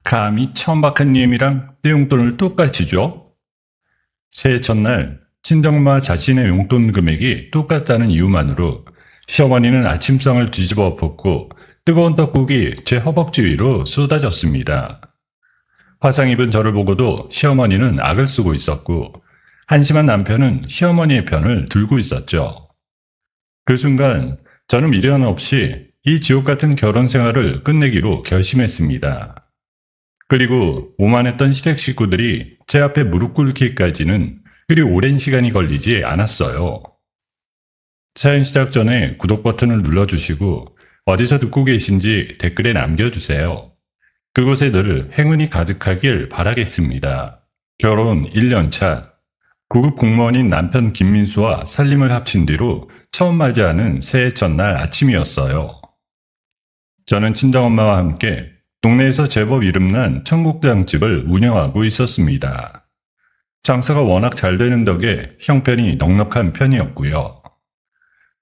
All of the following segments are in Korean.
감히 천박한 님이랑 내 용돈을 똑같이 줘? 새해 첫날 친정엄마 자신의 용돈 금액이 똑같다는 이유만으로 시어머니는 아침상을 뒤집어 엎었고 뜨거운 떡국이 제 허벅지 위로 쏟아졌습니다. 화상 입은 저를 보고도 시어머니는 악을 쓰고 있었고 한심한 남편은 시어머니의 편을 들고 있었죠. 그 순간 저는 미련 없이 이 지옥 같은 결혼 생활을 끝내기로 결심했습니다. 그리고 오만했던 시댁 식구들이 제 앞에 무릎 꿇기까지는 그리 오랜 시간이 걸리지 않았어요. 사연 시작 전에 구독 버튼을 눌러주시고 어디서 듣고 계신지 댓글에 남겨주세요. 그곳에 늘 행운이 가득하길 바라겠습니다. 결혼 1년 차, 구급 공무원인 남편 김민수와 살림을 합친 뒤로 처음 맞이하는 새해 첫날 아침이었어요. 저는 친정엄마와 함께 동네에서 제법 이름난 청국장집을 운영하고 있었습니다. 장사가 워낙 잘 되는 덕에 형편이 넉넉한 편이었고요.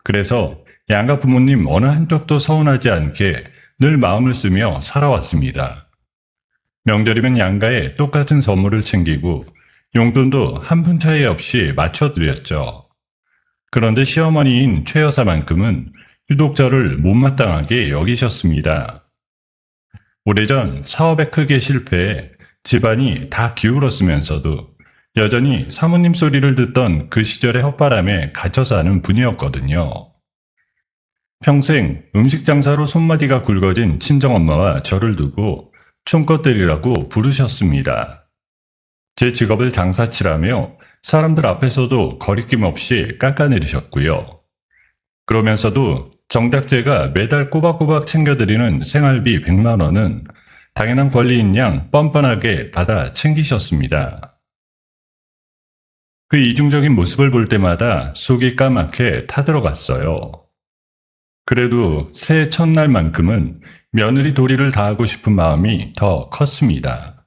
그래서 양가 부모님 어느 한쪽도 서운하지 않게 늘 마음을 쓰며 살아왔습니다. 명절이면 양가에 똑같은 선물을 챙기고 용돈도 한 푼 차이 없이 맞춰드렸죠. 그런데 시어머니인 최 여사만큼은 유독 저를 못마땅하게 여기셨습니다. 오래전 사업에 크게 실패해 집안이 다 기울었으면서도 여전히 사모님 소리를 듣던 그 시절의 헛바람에 갇혀 사는 분이었거든요. 평생 음식 장사로 손마디가 굵어진 친정엄마와 저를 두고 총것들이라고 부르셨습니다. 제 직업을 장사치라며 사람들 앞에서도 거리낌 없이 깎아내리셨고요. 그러면서도 정작 제가 매달 꼬박꼬박 챙겨드리는 생활비 100만 원은 당연한 권리인 양 뻔뻔하게 받아 챙기셨습니다. 그 이중적인 모습을 볼 때마다 속이 까맣게 타들어갔어요. 그래도 새해 첫날만큼은 며느리 도리를 다하고 싶은 마음이 더 컸습니다.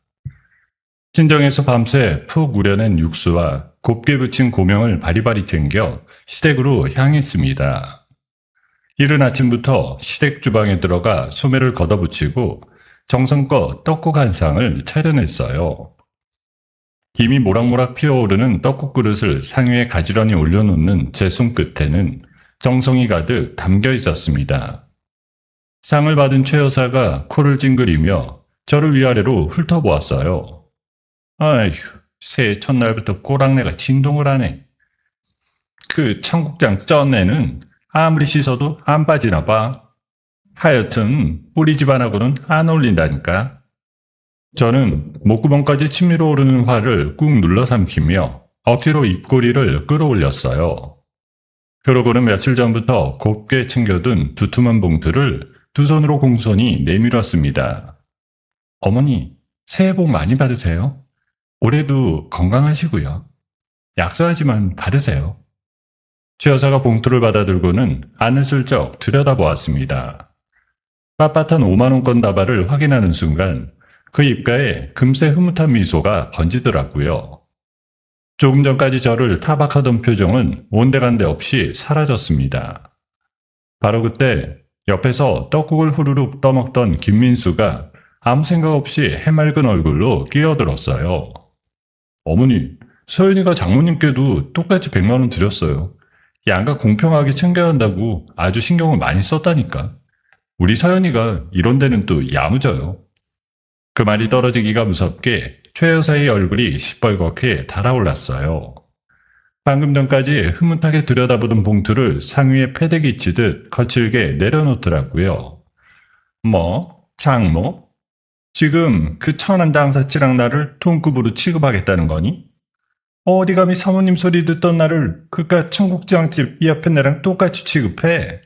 친정에서 밤새 푹 우려낸 육수와 곱게 부친 고명을 바리바리 챙겨 시댁으로 향했습니다. 이른 아침부터 시댁 주방에 들어가 소매를 걷어붙이고 정성껏 떡국 한 상을 차려냈어요. 김이 모락모락 피어오르는 떡국 그릇을 상위에 가지런히 올려놓는 제 손끝에는 정성이 가득 담겨 있었습니다. 상을 받은 최 여사가 코를 찡그리며 저를 위아래로 훑어보았어요. 아휴, 새해 첫날부터 꼬랑내가 진동을 하네. 그 청국장 쩐내는 아무리 씻어도 안 빠지나 봐. 하여튼 우리 집안하고는 안 어울린다니까. 저는 목구멍까지 치밀어 오르는 화를 꾹 눌러 삼키며 억지로 입꼬리를 끌어올렸어요. 그러고는 며칠 전부터 곱게 챙겨둔 두툼한 봉투를 두 손으로 공손히 내밀었습니다. 어머니, 새해 복 많이 받으세요. 올해도 건강하시고요. 약소하지만 받으세요. 최 여사가 봉투를 받아들고는 안을 슬쩍 들여다보았습니다. 빳빳한 5만원권 다발을 확인하는 순간 그 입가에 금세 흐뭇한 미소가 번지더라고요. 조금 전까지 저를 타박하던 표정은 온데간데 없이 사라졌습니다. 바로 그때 옆에서 떡국을 후루룩 떠먹던 김민수가 아무 생각 없이 해맑은 얼굴로 끼어들었어요. 어머니, 서연이가 장모님께도 똑같이 100만 원 드렸어요. 양가 공평하게 챙겨야 한다고 아주 신경을 많이 썼다니까. 우리 서연이가 이런 데는 또 야무져요. 그 말이 떨어지기가 무섭게 최 여사의 얼굴이 시뻘겋게 달아올랐어요. 방금 전까지 흐뭇하게 들여다보던 봉투를 상위에 패대기 치듯 거칠게 내려놓더라고요. 뭐? 장모? 지금 그 천한 장사치랑 나를 동급으로 취급하겠다는 거니? 어디 감히 사모님 소리 듣던 나를 그깟 청국장집 이 앞에 내랑 똑같이 취급해?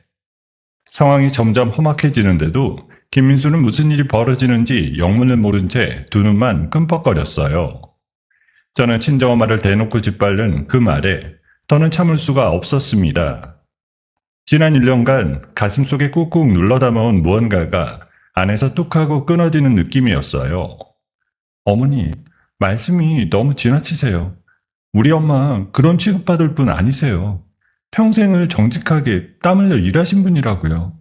상황이 점점 험악해지는데도 김민수는 무슨 일이 벌어지는지 영문을 모른 채 두 눈만 끔뻑거렸어요. 저는 친정엄마를 대놓고 짓밟는 그 말에 더는 참을 수가 없었습니다. 지난 1년간 가슴속에 꾹꾹 눌러 담아온 무언가가 안에서 뚝하고 끊어지는 느낌이었어요. 어머니, 말씀이 너무 지나치세요. 우리 엄마 그런 취급받을 분 아니세요. 평생을 정직하게 땀 흘려 일하신 분이라고요.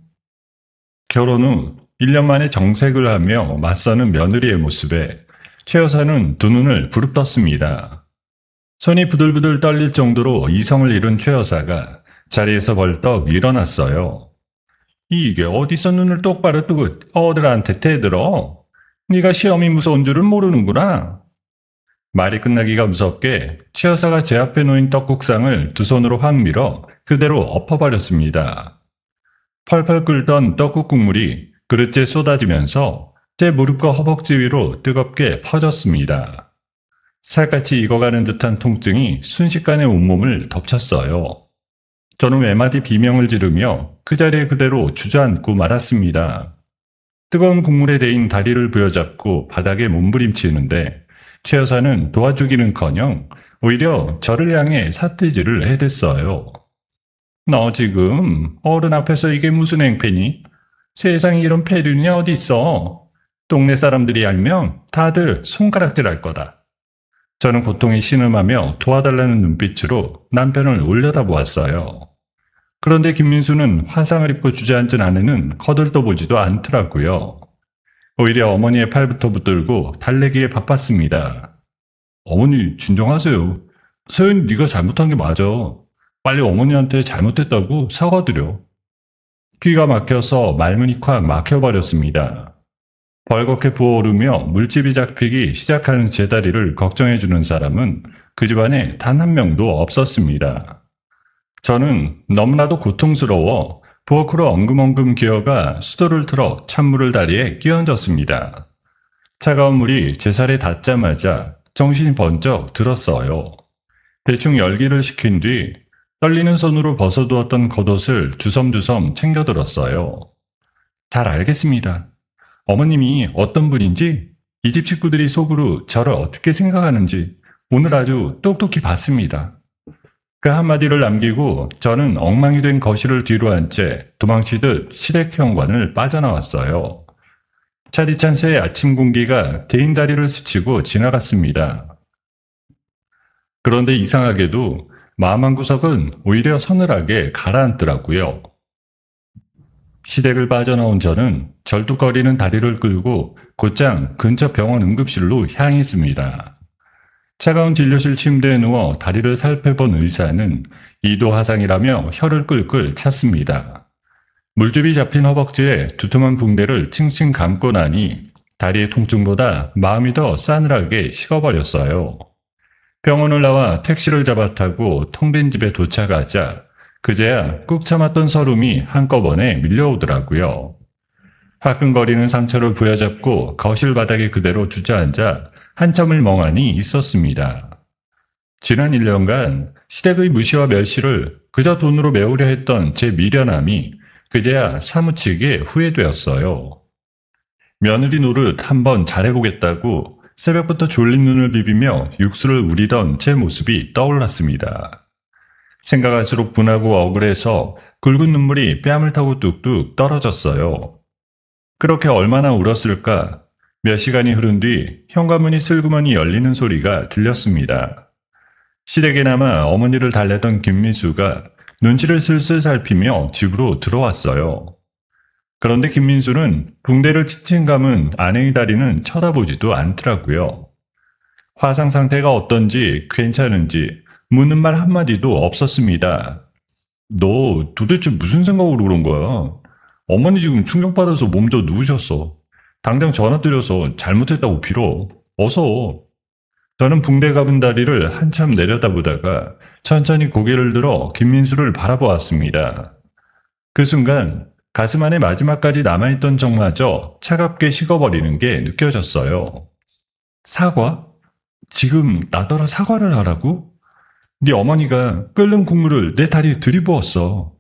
결혼 후 1년 만에 정색을 하며 맞서는 며느리의 모습에 최 여사는 두 눈을 부릅떴습니다. 손이 부들부들 떨릴 정도로 이성을 잃은 최 여사가 자리에서 벌떡 일어났어요. 이게 어디서 눈을 똑바로 뜨고 어들한테 대들어? 네가 시험이 무서운 줄은 모르는구나. 말이 끝나기가 무섭게 최 여사가 제 앞에 놓인 떡국상을 두 손으로 확 밀어 그대로 엎어버렸습니다. 펄펄 끓던 떡국 국물이 그릇째 쏟아지면서 제 무릎과 허벅지 위로 뜨겁게 퍼졌습니다. 살갗이 익어가는 듯한 통증이 순식간에 온몸을 덮쳤어요. 저는 외마디 비명을 지르며 그 자리에 그대로 주저앉고 말았습니다. 뜨거운 국물에 데인 다리를 부여잡고 바닥에 몸부림치는데 최 여사는 도와주기는커녕 오히려 저를 향해 삿대질을 해댔어요. 너 지금 어른 앞에서 이게 무슨 행패니? 세상에 이런 패륜이 어디 있어? 동네 사람들이 알면 다들 손가락질할 거다. 저는 고통에 신음하며 도와달라는 눈빛으로 남편을 올려다보았어요. 그런데 김민수는 화상을 입고 주저앉은 아내는 거들떠보지도 않더라고요. 오히려 어머니의 팔부터 붙들고 달래기에 바빴습니다. 어머니 진정하세요. 서연이 네가 잘못한 게 맞아. 빨리 어머니한테 잘못했다고 사과드려. 귀가 막혀서 말문이 콱 막혀버렸습니다. 벌겋게 부어오르며 물집이 잡히기 시작하는 제 다리를 걱정해주는 사람은 그 집안에 단 한 명도 없었습니다. 저는 너무나도 고통스러워 부엌으로 엉금엉금 기어가 수도를 틀어 찬물을 다리에 끼얹었습니다. 차가운 물이 제 살에 닿자마자 정신이 번쩍 들었어요. 대충 열기를 식힌 뒤 떨리는 손으로 벗어두었던 겉옷을 주섬주섬 챙겨들었어요. 잘 알겠습니다. 어머님이 어떤 분인지, 이 집 식구들이 속으로 저를 어떻게 생각하는지 오늘 아주 똑똑히 봤습니다. 그 한마디를 남기고 저는 엉망이 된 거실을 뒤로 한 채 도망치듯 시댁 현관을 빠져나왔어요. 차디찬 새의 아침 공기가 대인 다리를 스치고 지나갔습니다. 그런데 이상하게도 마음 한구석은 오히려 서늘하게 가라앉더라고요. 시댁을 빠져나온 저는 절뚝거리는 다리를 끌고 곧장 근처 병원 응급실로 향했습니다. 차가운 진료실 침대에 누워 다리를 살펴본 의사는 이도화상이라며 혀를 끌끌 찼습니다. 물집이 잡힌 허벅지에 두툼한 붕대를 칭칭 감고 나니 다리의 통증보다 마음이 더 싸늘하게 식어버렸어요. 병원을 나와 택시를 잡아 타고 텅 빈 집에 도착하자 그제야 꾹 참았던 서름이 한꺼번에 밀려오더라고요. 화끈거리는 상처를 부여잡고 거실 바닥에 그대로 주저앉아 한참을 멍하니 있었습니다. 지난 1년간 시댁의 무시와 멸시를 그저 돈으로 메우려 했던 제 미련함이 그제야 사무치게 후회되었어요. 며느리 노릇 한번 잘해보겠다고 새벽부터 졸린 눈을 비비며 육수를 우리던 제 모습이 떠올랐습니다. 생각할수록 분하고 억울해서 굵은 눈물이 뺨을 타고 뚝뚝 떨어졌어요. 그렇게 얼마나 울었을까? 몇 시간이 흐른 뒤 현관문이 슬그머니 열리는 소리가 들렸습니다. 시댁에나마 어머니를 달래던 김민수가 눈치를 슬슬 살피며 집으로 들어왔어요. 그런데 김민수는 붕대를 칭칭 감은 아내의 다리는 쳐다보지도 않더라고요. 화상 상태가 어떤지 괜찮은지 묻는 말 한마디도 없었습니다. 너 도대체 무슨 생각으로 그런 거야? 어머니 지금 충격받아서 몸져 누우셨어. 당장 전화 드려서 잘못했다고 빌어. 어서. 저는 붕대 감은 다리를 한참 내려다보다가 천천히 고개를 들어 김민수를 바라보았습니다. 그 순간 가슴 안에 마지막까지 남아있던 정마저 차갑게 식어버리는 게 느껴졌어요. 사과? 지금 나더러 사과를 하라고? 네 어머니가 끓는 국물을 내 다리에 들이부었어.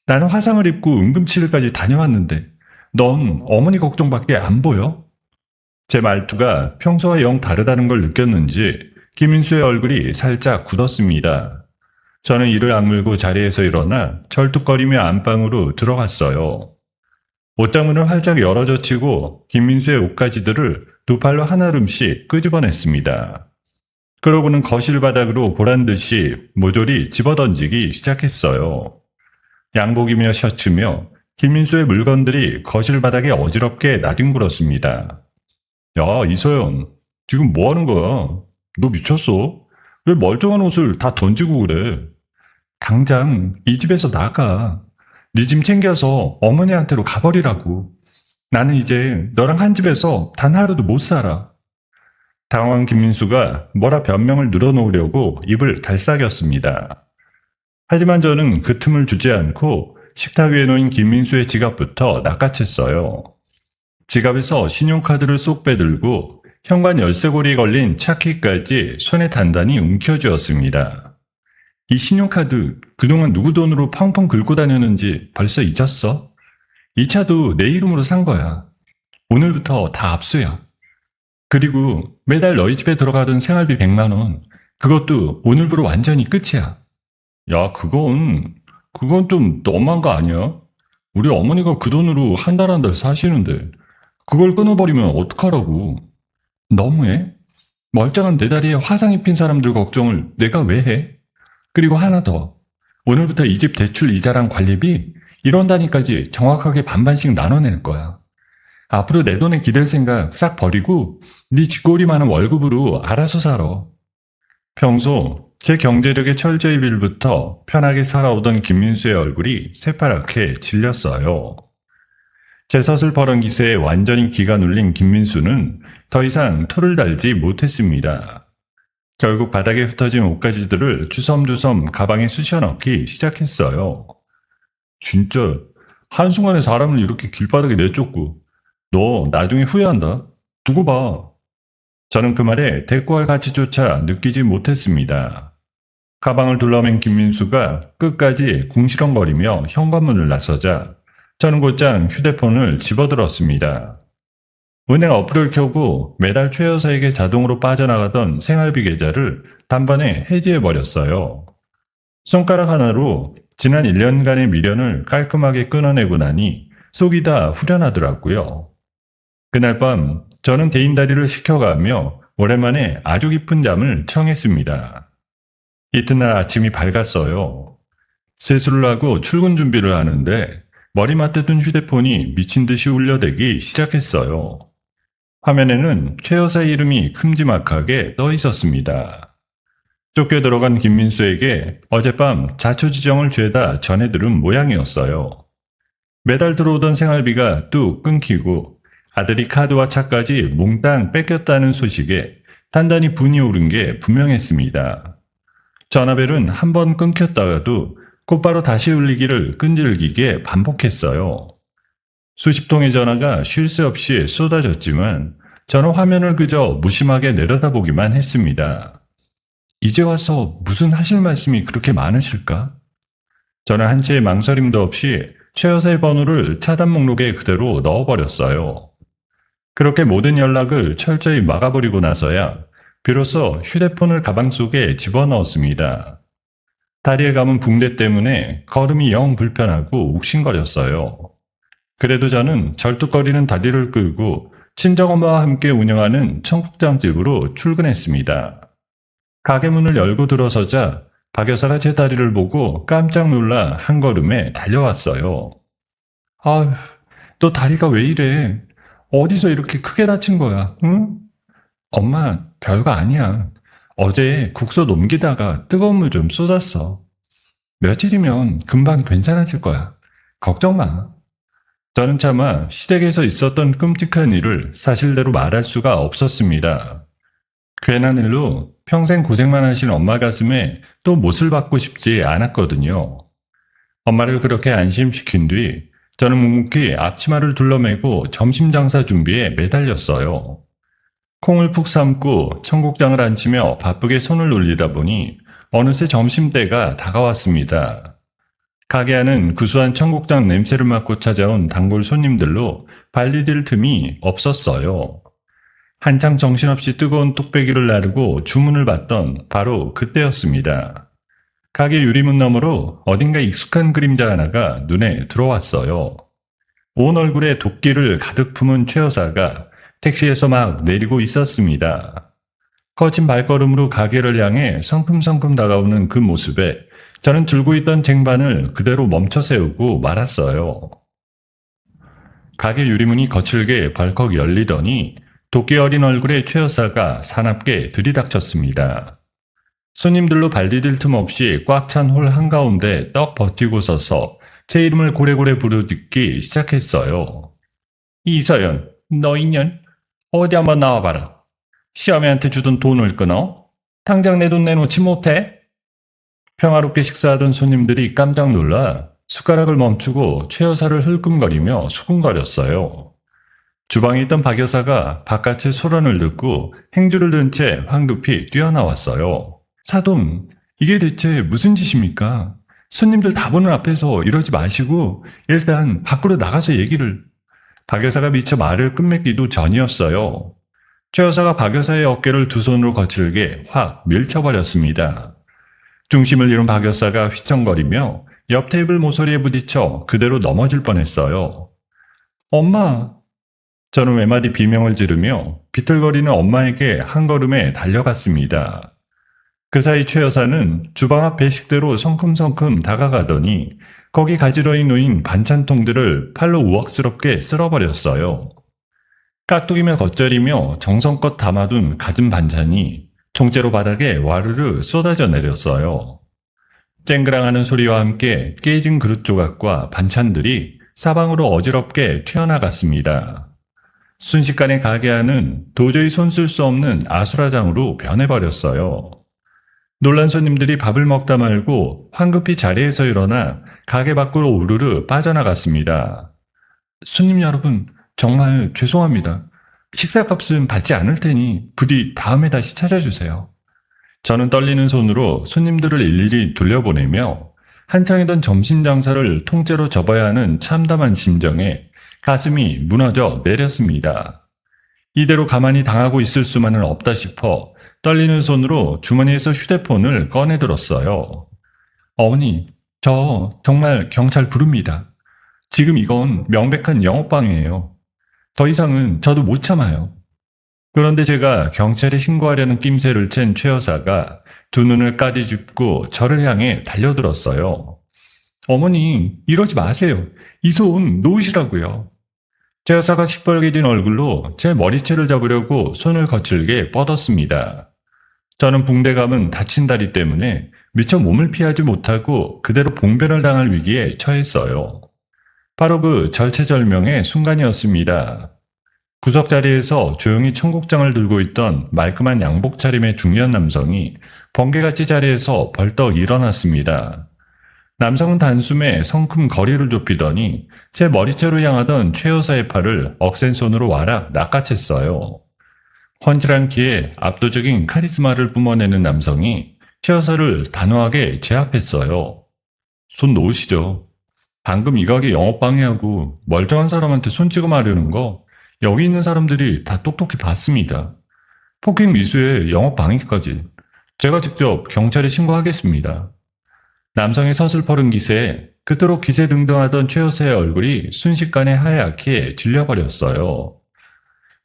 나는 화상을 입고 응급실까지 다녀왔는데 넌 어머니 걱정밖에 안 보여? 제 말투가 평소와 영 다르다는 걸 느꼈는지 김인수의 얼굴이 살짝 굳었습니다. 저는 이를 악물고 자리에서 일어나 절뚝거리며 안방으로 들어갔어요. 옷장문을 활짝 열어젖히고 김민수의 옷가지들을 두 팔로 한아름씩 끄집어냈습니다. 그러고는 거실 바닥으로 보란듯이 모조리 집어던지기 시작했어요. 양복이며 셔츠며 김민수의 물건들이 거실 바닥에 어지럽게 나뒹굴었습니다. 야, 이서연, 지금 뭐 하는 거야? 너 미쳤어? 왜 멀쩡한 옷을 다 던지고 그래? 당장 이 집에서 나가. 네 짐 챙겨서 어머니한테로 가버리라고. 나는 이제 너랑 한 집에서 단 하루도 못 살아. 당황한 김민수가 뭐라 변명을 늘어놓으려고 입을 달싹였습니다. 하지만 저는 그 틈을 주지 않고 식탁 위에 놓인 김민수의 지갑부터 낚아챘어요. 지갑에서 신용카드를 쏙 빼들고 현관 열쇠고리에 걸린 차키까지 손에 단단히 움켜쥐었습니다. 이 신용카드 그동안 누구 돈으로 펑펑 긁고 다녔는지 벌써 잊었어? 이 차도 내 이름으로 산 거야. 오늘부터 다 압수야. 그리고 매달 너희 집에 들어가던 생활비 100만 원, 그것도 오늘부로 완전히 끝이야. 야, 그건 좀 너무한 거 아니야? 우리 어머니가 그 돈으로 한 달 한 달 사시는데 그걸 끊어버리면 어떡하라고. 너무해? 멀쩡한 내 다리에 화상 입힌 사람들 걱정을 내가 왜 해? 그리고 하나 더. 오늘부터 이 집 대출 이자랑 관리비, 이런 단위까지 정확하게 반반씩 나눠낼 거야. 앞으로 내 돈에 기댈 생각 싹 버리고 네 쥐꼬리 많은 월급으로 알아서 살아. 평소 제 경제력의 철저히 빌부터 편하게 살아오던 김민수의 얼굴이 새파랗게 질렸어요. 제 서슬퍼런 기세에 완전히 기가 눌린 김민수는 더 이상 토를 달지 못했습니다. 결국 바닥에 흩어진 옷가지들을 주섬주섬 가방에 쑤셔넣기 시작했어요. 진짜 한순간에 사람을 이렇게 길바닥에 내쫓고 너 나중에 후회한다. 두고 봐. 저는 그 말에 대꾸할 가치조차 느끼지 못했습니다. 가방을 둘러맨 김민수가 끝까지 궁시렁거리며 현관문을 나서자 저는 곧장 휴대폰을 집어들었습니다. 은행 어플을 켜고 매달 최 여사에게 자동으로 빠져나가던 생활비 계좌를 단번에 해지해버렸어요. 손가락 하나로 지난 1년간의 미련을 깔끔하게 끊어내고 나니 속이 다 후련하더라고요. 그날 밤 저는 대인다리를 시켜가며 오랜만에 아주 깊은 잠을 청했습니다. 이튿날 아침이 밝았어요. 세수를 하고 출근 준비를 하는데 머리맡에 둔 휴대폰이 미친 듯이 울려대기 시작했어요. 화면에는 최 여사의 이름이 큼지막하게 떠 있었습니다. 쫓겨 들어간 김민수에게 어젯밤 자초지정을 죄다 전해들은 모양이었어요. 매달 들어오던 생활비가 뚝 끊기고 아들이 카드와 차까지 몽땅 뺏겼다는 소식에 단단히 분이 오른 게 분명했습니다. 전화벨은 한 번 끊겼다가도 곧바로 다시 울리기를 끈질기게 반복했어요. 수십 통의 전화가 쉴 새 없이 쏟아졌지만 저는 화면을 그저 무심하게 내려다보기만 했습니다. 이제 와서 무슨 하실 말씀이 그렇게 많으실까? 저는 한 채의 망설임도 없이 최 여사의 번호를 차단 목록에 그대로 넣어버렸어요. 그렇게 모든 연락을 철저히 막아버리고 나서야 비로소 휴대폰을 가방 속에 집어넣었습니다. 다리에 감은 붕대 때문에 걸음이 영 불편하고 욱신거렸어요. 그래도 저는 절뚝거리는 다리를 끌고 친정엄마와 함께 운영하는 청국장집으로 출근했습니다. 가게 문을 열고 들어서자 박 여사가 제 다리를 보고 깜짝 놀라 한 걸음에 달려왔어요. 아휴, 너 다리가 왜 이래? 어디서 이렇게 크게 다친 거야, 응? 엄마, 별거 아니야. 어제 국소 넘기다가 뜨거운 물 좀 쏟았어. 며칠이면 금방 괜찮아질 거야. 걱정 마. 저는 차마 시댁에서 있었던 끔찍한 일을 사실대로 말할 수가 없었습니다. 괜한 일로 평생 고생만 하신 엄마 가슴에 또 못을 박고 싶지 않았거든요. 엄마를 그렇게 안심시킨 뒤 저는 묵묵히 앞치마를 둘러매고 점심 장사 준비에 매달렸어요. 콩을 푹 삶고 청국장을 안치며 바쁘게 손을 놀리다 보니 어느새 점심때가 다가왔습니다. 가게 안은 구수한 청국장 냄새를 맡고 찾아온 단골 손님들로 발디딜 틈이 없었어요. 한창 정신없이 뜨거운 뚝배기를 나르고 주문을 받던 바로 그때였습니다. 가게 유리문 너머로 어딘가 익숙한 그림자 하나가 눈에 들어왔어요. 온 얼굴에 도끼를 가득 품은 최 여사가 택시에서 막 내리고 있었습니다. 거친 발걸음으로 가게를 향해 성큼성큼 다가오는 그 모습에 저는 들고 있던 쟁반을 그대로 멈춰 세우고 말았어요. 가게 유리문이 거칠게 벌컥 열리더니 도끼 어린 얼굴의 최 여사가 사납게 들이닥쳤습니다. 손님들로 발 디딜 틈 없이 꽉 찬 홀 한가운데 떡 버티고 서서 제 이름을 고래고래 부르짖기 시작했어요. 이서연, 너 인연? 어디 한번 나와봐라. 시어머니한테 주던 돈을 끊어? 당장 내 돈 내놓지 못해? 평화롭게 식사하던 손님들이 깜짝 놀라 숟가락을 멈추고 최 여사를 흘끔거리며 수군거렸어요. 주방에 있던 박 여사가 바깥의 소란을 듣고 행주를 든 채 황급히 뛰어나왔어요. 사돈, 이게 대체 무슨 짓입니까? 손님들 다 보는 앞에서 이러지 마시고 일단 밖으로 나가서 얘기를. 박 여사가 미처 말을 끝맺기도 전이었어요. 최 여사가 박 여사의 어깨를 두 손으로 거칠게 확 밀쳐버렸습니다. 중심을 잃은 박 여사가 휘청거리며 옆 테이블 모서리에 부딪혀 그대로 넘어질 뻔했어요. 엄마! 저는 외마디 비명을 지르며 비틀거리는 엄마에게 한 걸음에 달려갔습니다. 그 사이 최 여사는 주방 앞 배식대로 성큼성큼 다가가더니 거기 가지런히 놓인 반찬통들을 팔로 우악스럽게 쓸어버렸어요. 깍두기며 겉절이며 정성껏 담아둔 갖은 반찬이 통째로 바닥에 와르르 쏟아져 내렸어요. 쨍그랑하는 소리와 함께 깨진 그릇 조각과 반찬들이 사방으로 어지럽게 튀어나갔습니다. 순식간에 가게 안은 도저히 손쓸 수 없는 아수라장으로 변해버렸어요. 놀란 손님들이 밥을 먹다 말고 황급히 자리에서 일어나 가게 밖으로 우르르 빠져나갔습니다. 손님 여러분, 정말 죄송합니다. 식사값은 받지 않을 테니 부디 다음에 다시 찾아주세요. 저는 떨리는 손으로 손님들을 일일이 돌려보내며 한창이던 점심 장사를 통째로 접어야 하는 참담한 심정에 가슴이 무너져 내렸습니다. 이대로 가만히 당하고 있을 수만은 없다 싶어 떨리는 손으로 주머니에서 휴대폰을 꺼내들었어요. 어머니, 저 정말 경찰 부릅니다. 지금 이건 명백한 영업방해예요. 더 이상은 저도 못 참아요. 그런데 제가 경찰에 신고하려는 낌새를 챈 최 여사가 두 눈을 까디집고 저를 향해 달려들었어요. 어머니, 이러지 마세요. 이 손 놓으시라고요. 최 여사가 시뻘개진 얼굴로 제 머리채를 잡으려고 손을 거칠게 뻗었습니다. 저는 붕대 감은 다친 다리 때문에 미처 몸을 피하지 못하고 그대로 봉변을 당할 위기에 처했어요. 바로 그 절체절명의 순간이었습니다. 구석자리에서 조용히 청국장을 들고 있던 말끔한 양복 차림의 중년 남성이 번개같이 자리에서 벌떡 일어났습니다. 남성은 단숨에 성큼 거리를 좁히더니 제 머리채로 향하던 최 여사의 팔을 억센 손으로 와락 낚아챘어요. 훤칠한 키에 압도적인 카리스마를 뿜어내는 남성이 최 여사를 단호하게 제압했어요. 손 놓으시죠. 방금 이 가게 영업방해하고 멀쩡한 사람한테 손 찍어 마르는 거 여기 있는 사람들이 다 똑똑히 봤습니다. 폭행 미수에 영업방해까지. 제가 직접 경찰에 신고하겠습니다. 남성의 서슬퍼른 기세에 그토록 기세등등하던 최 여사의 얼굴이 순식간에 하얗게 질려버렸어요.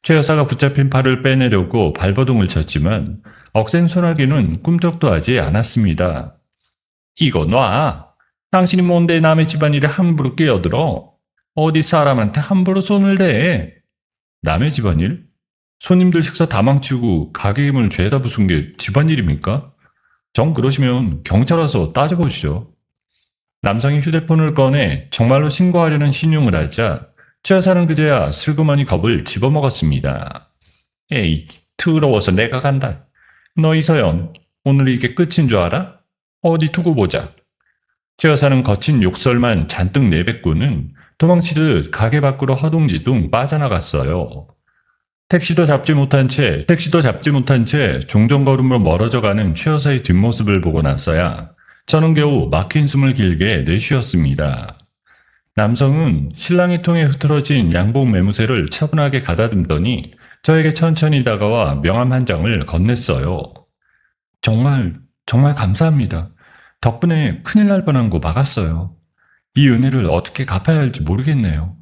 최 여사가 붙잡힌 팔을 빼내려고 발버둥을 쳤지만 억센 소나기는 꿈쩍도 하지 않았습니다. 이거 놔. 당신이 뭔데 남의 집안일에 함부로 끼어들어? 어디 사람한테 함부로 손을 대? 남의 집안일? 손님들 식사 다 망치고 가게 힘을 죄다 부순 게 집안일입니까? 정 그러시면 경찰 와서 따져보시죠. 남성이 휴대폰을 꺼내 정말로 신고하려는 신용을 하자 최 여사는 그제야 슬그머니 겁을 집어먹었습니다. 에이, 더러워서 내가 간다. 너 이서연, 오늘 이게 끝인 줄 알아? 어디 두고 보자. 최 여사는 거친 욕설만 잔뜩 내뱉고는 도망치듯 가게 밖으로 허둥지둥 빠져나갔어요. 택시도 잡지 못한 채 종종걸음으로 멀어져가는 최 여사의 뒷모습을 보고 나서야 저는 겨우 막힌 숨을 길게 내쉬었습니다. 남성은 신랑의 통에 흐트러진 양복 매무새를 차분하게 가다듬더니 저에게 천천히 다가와 명함 한 장을 건넸어요. 정말 감사합니다. 덕분에 큰일 날 뻔한 거 막았어요. 이 은혜를 어떻게 갚아야 할지 모르겠네요.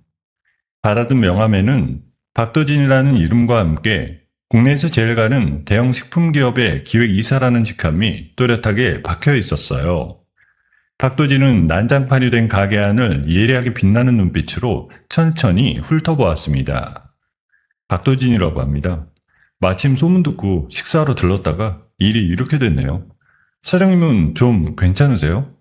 받아든 명함에는 박도진이라는 이름과 함께 국내에서 제일 가는 대형 식품기업의 기획이사라는 직함이 또렷하게 박혀 있었어요. 박도진은 난장판이 된 가게 안을 예리하게 빛나는 눈빛으로 천천히 훑어보았습니다. 박도진이라고 합니다. 마침 소문 듣고 식사하러 들렀다가 일이 이렇게 됐네요. 사장님은 좀 괜찮으세요?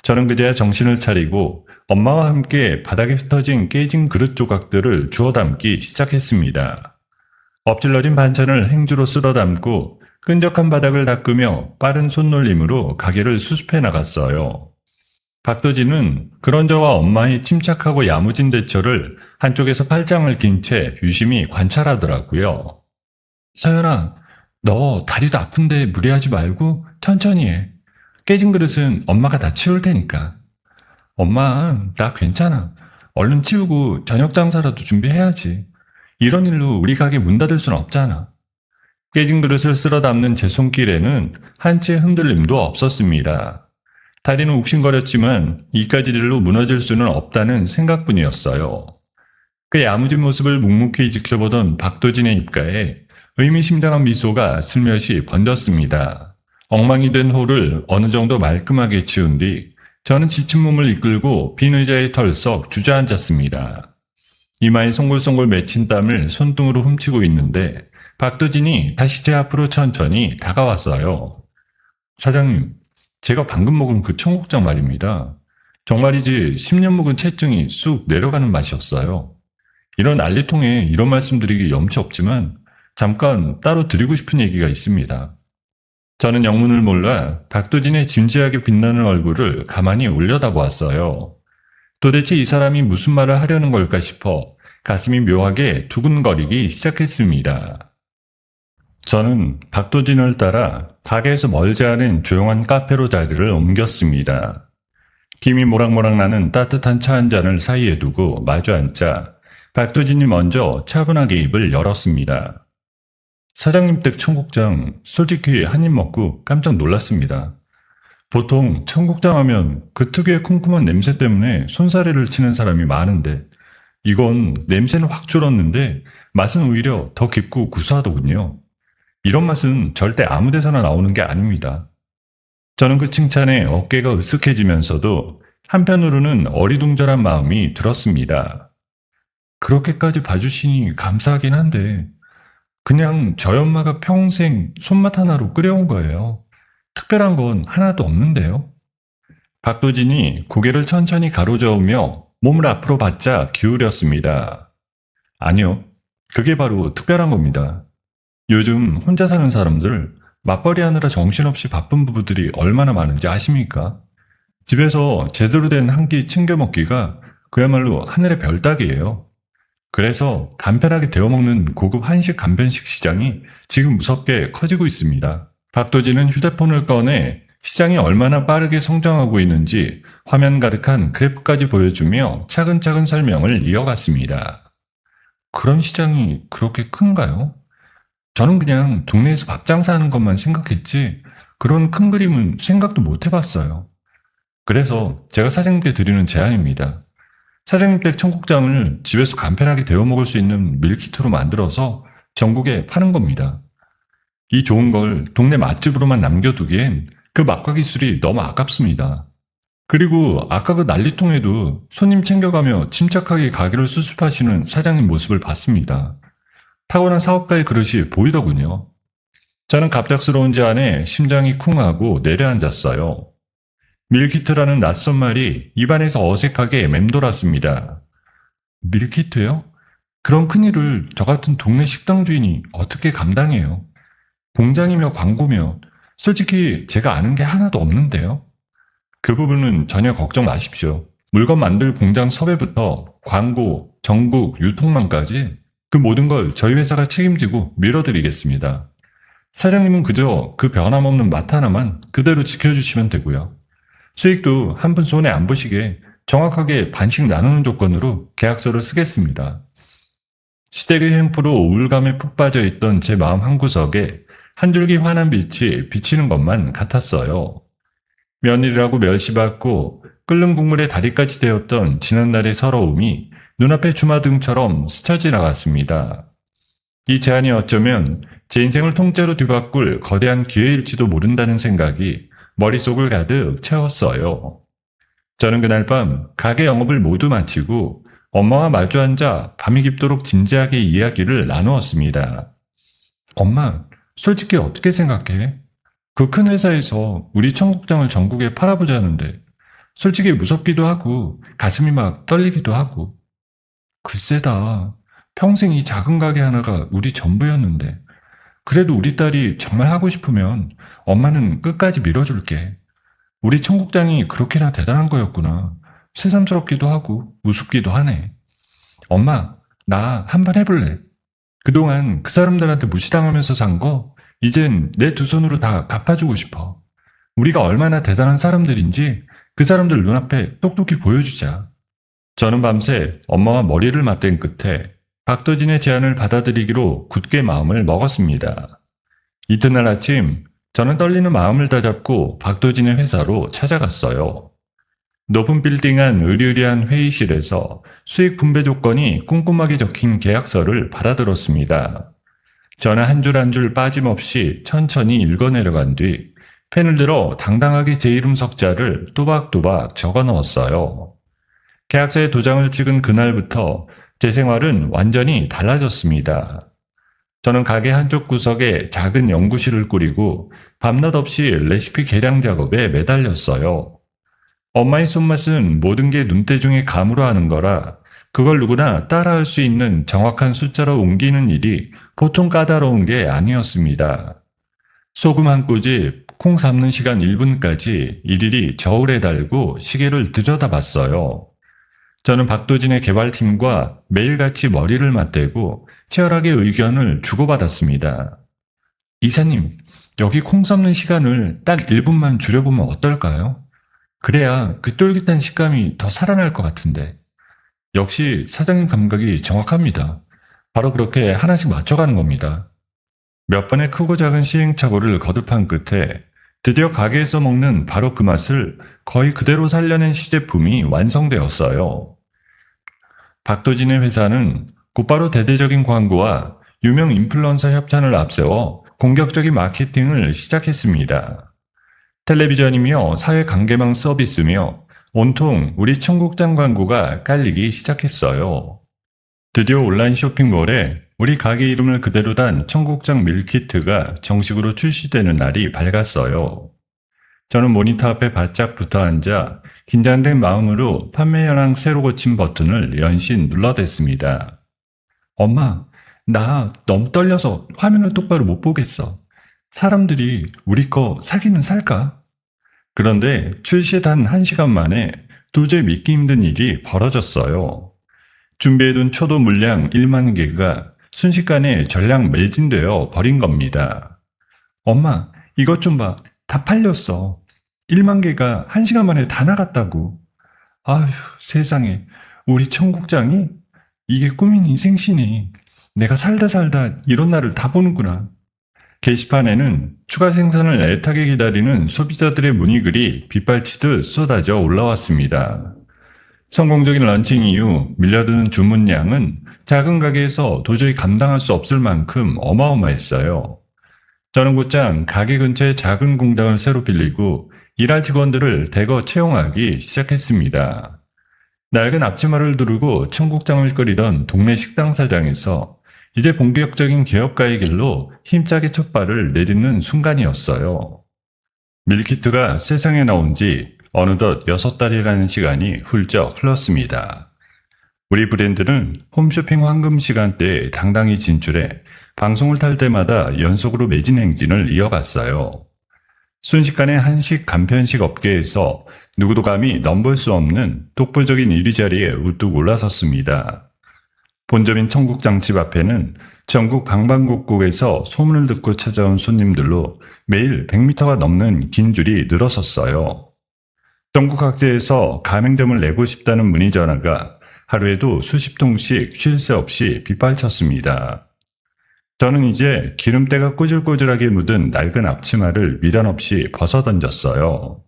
저는 그제야 정신을 차리고 엄마와 함께 바닥에 흩어진 깨진 그릇 조각들을 주워 담기 시작했습니다. 엎질러진 반찬을 행주로 쓸어 담고 끈적한 바닥을 닦으며 빠른 손놀림으로 가게를 수습해 나갔어요. 박도진은 그런 저와 엄마의 침착하고 야무진 대처를 한쪽에서 팔짱을 낀 채 유심히 관찰하더라고요. 서연아, 너 다리도 아픈데 무리하지 말고 천천히 해. 깨진 그릇은 엄마가 다 치울 테니까. 엄마, 나 괜찮아. 얼른 치우고 저녁 장사라도 준비해야지. 이런 일로 우리 가게 문 닫을 순 없잖아. 깨진 그릇을 쓸어 담는 제 손길에는 한치의 흔들림도 없었습니다. 다리는 욱신거렸지만 이까지 일로 무너질 수는 없다는 생각뿐이었어요. 그 야무진 모습을 묵묵히 지켜보던 박도진의 입가에 의미심장한 미소가 슬며시 번졌습니다. 엉망이 된 홀을 어느 정도 말끔하게 치운 뒤 저는 지친 몸을 이끌고 빈 의자에 털썩 주저앉았습니다. 이마에 송골송골 맺힌 땀을 손등으로 훔치고 있는데 박도진이 다시 제 앞으로 천천히 다가왔어요. 사장님, 제가 방금 먹은 그 청국장 말입니다. 정말이지 10년 묵은 체증이 쑥 내려가는 맛이었어요. 이런 난리통에 이런 말씀드리기 염치 없지만 잠깐 따로 드리고 싶은 얘기가 있습니다. 저는 영문을 몰라 박도진의 진지하게 빛나는 얼굴을 가만히 올려다보았어요. 도대체 이 사람이 무슨 말을 하려는 걸까 싶어 가슴이 묘하게 두근거리기 시작했습니다. 저는 박도진을 따라 가게에서 멀지 않은 조용한 카페로 자리를 옮겼습니다. 김이 모락모락 나는 따뜻한 차 한 잔을 사이에 두고 마주 앉자 박도진이 먼저 차분하게 입을 열었습니다. 사장님 댁 청국장 솔직히 한 입 먹고 깜짝 놀랐습니다. 보통 청국장 하면 그 특유의 쿰쿰한 냄새 때문에 손사래를 치는 사람이 많은데 이건 냄새는 확 줄었는데 맛은 오히려 더 깊고 구수하더군요. 이런 맛은 절대 아무 데서나 나오는 게 아닙니다. 저는 그 칭찬에 어깨가 으쓱해지면서도 한편으로는 어리둥절한 마음이 들었습니다. 그렇게까지 봐주시니 감사하긴 한데 그냥 저희 엄마가 평생 손맛 하나로 끓여온 거예요. 특별한 건 하나도 없는데요. 박도진이 고개를 천천히 가로저으며 몸을 앞으로 바짝 기울였습니다. 아니요, 그게 바로 특별한 겁니다. 요즘 혼자 사는 사람들 맞벌이 하느라 정신없이 바쁜 부부들이 얼마나 많은지 아십니까? 집에서 제대로 된 한 끼 챙겨 먹기가 그야말로 하늘의 별 따기예요. 그래서 간편하게 데워 먹는 고급 한식 간편식 시장이 지금 무섭게 커지고 있습니다. 박도진은 휴대폰을 꺼내 시장이 얼마나 빠르게 성장하고 있는지 화면 가득한 그래프까지 보여주며 차근차근 설명을 이어갔습니다. 그런 시장이 그렇게 큰가요? 저는 그냥 동네에서 밥 장사하는 것만 생각했지 그런 큰 그림은 생각도 못 해봤어요. 그래서 제가 사장님께 드리는 제안입니다. 사장님 댁 청국장을 집에서 간편하게 데워 먹을 수 있는 밀키트로 만들어서 전국에 파는 겁니다. 이 좋은 걸 동네 맛집으로만 남겨두기엔 그 맛과 기술이 너무 아깝습니다. 그리고 아까 그 난리통에도 손님 챙겨가며 침착하게 가게를 수습하시는 사장님 모습을 봤습니다. 탁월한 사업가의 그릇이 보이더군요. 저는 갑작스러운 제안에 심장이 쿵하고 내려앉았어요. 밀키트라는 낯선 말이 입안에서 어색하게 맴돌았습니다. 밀키트요? 그런 큰일을 저 같은 동네 식당 주인이 어떻게 감당해요? 공장이며 광고며 솔직히 제가 아는 게 하나도 없는데요. 그 부분은 전혀 걱정 마십시오. 물건 만들 공장 섭외부터 광고, 전국, 유통망까지 그 모든 걸 저희 회사가 책임지고 밀어드리겠습니다. 사장님은 그저 그 변함없는 맛 하나만 그대로 지켜주시면 되고요. 수익도 한 푼 손해 안 보시게 정확하게 반씩 나누는 조건으로 계약서를 쓰겠습니다. 시댁의 횡포로 우울감에 푹 빠져있던 제 마음 한구석에 한 줄기 환한 빛이 비치는 것만 같았어요. 며느리라고 멸시받고 끓는 국물에 다리까지 되었던 지난날의 서러움이 눈앞에 주마등처럼 스쳐 지나갔습니다. 이 제안이 어쩌면 제 인생을 통째로 뒤바꿀 거대한 기회일지도 모른다는 생각이 머릿속을 가득 채웠어요. 저는 그날 밤 가게 영업을 모두 마치고 엄마와 마주 앉아 밤이 깊도록 진지하게 이야기를 나누었습니다. 엄마, 솔직히 어떻게 생각해? 그 큰 회사에서 우리 청국장을 전국에 팔아보자는데 솔직히 무섭기도 하고 가슴이 막 떨리기도 하고. 글쎄다. 평생 이 작은 가게 하나가 우리 전부였는데. 그래도 우리 딸이 정말 하고 싶으면 엄마는 끝까지 밀어줄게. 우리 청국장이 그렇게나 대단한 거였구나. 새삼스럽기도 하고 우습기도 하네. 엄마, 나 한번 해볼래. 그동안 그 사람들한테 무시당하면서 산 거 이젠 내 두 손으로 다 갚아주고 싶어. 우리가 얼마나 대단한 사람들인지 그 사람들 눈앞에 똑똑히 보여주자. 저는 밤새 엄마와 머리를 맞댄 끝에 박도진의 제안을 받아들이기로 굳게 마음을 먹었습니다. 이튿날 아침 저는 떨리는 마음을 다잡고 박도진의 회사로 찾아갔어요. 높은 빌딩 안 으리으리한 회의실에서 수익 분배 조건이 꼼꼼하게 적힌 계약서를 받아들었습니다. 저는 한 줄 한 줄 빠짐없이 천천히 읽어내려간 뒤 펜을 들어 당당하게 제 이름 석자를 또박또박 적어 넣었어요. 계약서에 도장을 찍은 그날부터 제 생활은 완전히 달라졌습니다. 저는 가게 한쪽 구석에 작은 연구실을 꾸리고 밤낮 없이 레시피 계량 작업에 매달렸어요. 엄마의 손맛은 모든 게 눈대중의 감으로 하는 거라 그걸 누구나 따라할 수 있는 정확한 숫자로 옮기는 일이 보통 까다로운 게 아니었습니다. 소금 한 꼬집, 콩 삶는 시간 1분까지 일일이 저울에 달고 시계를 들여다봤어요. 저는 박도진의 개발팀과 매일같이 머리를 맞대고 치열하게 의견을 주고받았습니다. 이사님, 여기 콩 삶는 시간을 딱 1분만 줄여보면 어떨까요? 그래야 그 쫄깃한 식감이 더 살아날 것 같은데. 역시 사장님 감각이 정확합니다. 바로 그렇게 하나씩 맞춰가는 겁니다. 몇 번의 크고 작은 시행착오를 거듭한 끝에 드디어 가게에서 먹는 바로 그 맛을 거의 그대로 살려낸 시제품이 완성되었어요. 박도진의 회사는 곧바로 대대적인 광고와 유명 인플루언서 협찬을 앞세워 공격적인 마케팅을 시작했습니다. 텔레비전이며 사회관계망 서비스며 온통 우리 청국장 광고가 깔리기 시작했어요. 드디어 온라인 쇼핑몰에 우리 가게 이름을 그대로 단 청국장 밀키트가 정식으로 출시되는 날이 밝았어요. 저는 모니터 앞에 바짝 붙어 앉아 긴장된 마음으로 판매 현황 새로 고침 버튼을 연신 눌러댔습니다. 엄마, 나 너무 떨려서 화면을 똑바로 못 보겠어. 사람들이 우리 거 사기는 살까? 그런데 출시 단 1시간 만에 도저히 믿기 힘든 일이 벌어졌어요. 준비해둔 초도 물량 1만 개가 순식간에 전량 매진되어 버린 겁니다. 엄마, 이것 좀 봐. 다 팔렸어. 1만 개가 1시간 만에 다 나갔다고. 아휴, 세상에. 우리 청국장이? 이게 꿈이니 생시니. 내가 살다 이런 날을 다 보는구나. 게시판에는 추가 생산을 애타게 기다리는 소비자들의 문의글이 빗발치듯 쏟아져 올라왔습니다. 성공적인 런칭 이후 밀려드는 주문량은 작은 가게에서 도저히 감당할 수 없을 만큼 어마어마했어요. 저는 곧장 가게 근처에 작은 공장을 새로 빌리고 일할 직원들을 대거 채용하기 시작했습니다. 낡은 앞치마를 두르고 청국장을 끓이던 동네 식당 사장에서 이제 본격적인 기업가의 길로 힘차게 첫 발을 내딛는 순간이었어요. 밀키트가 세상에 나온 지 어느덧 6달이라는 시간이 훌쩍 흘렀습니다. 우리 브랜드는 홈쇼핑 황금 시간대에 당당히 진출해 방송을 탈 때마다 연속으로 매진 행진을 이어갔어요. 순식간에 한식 간편식 업계에서 누구도 감히 넘볼 수 없는 독보적인 1위 자리에 우뚝 올라섰습니다. 본점인 청국장집 앞에는 전국 방방곡곡에서 소문을 듣고 찾아온 손님들로 매일 100m가 넘는 긴 줄이 늘어섰어요. 전국 각지에서 가맹점을 내고 싶다는 문의 전화가 하루에도 수십 통씩 쉴 새 없이 빗발쳤습니다. 저는 이제 기름때가 꼬질꼬질하게 묻은 낡은 앞치마를 미련 없이 벗어던졌어요.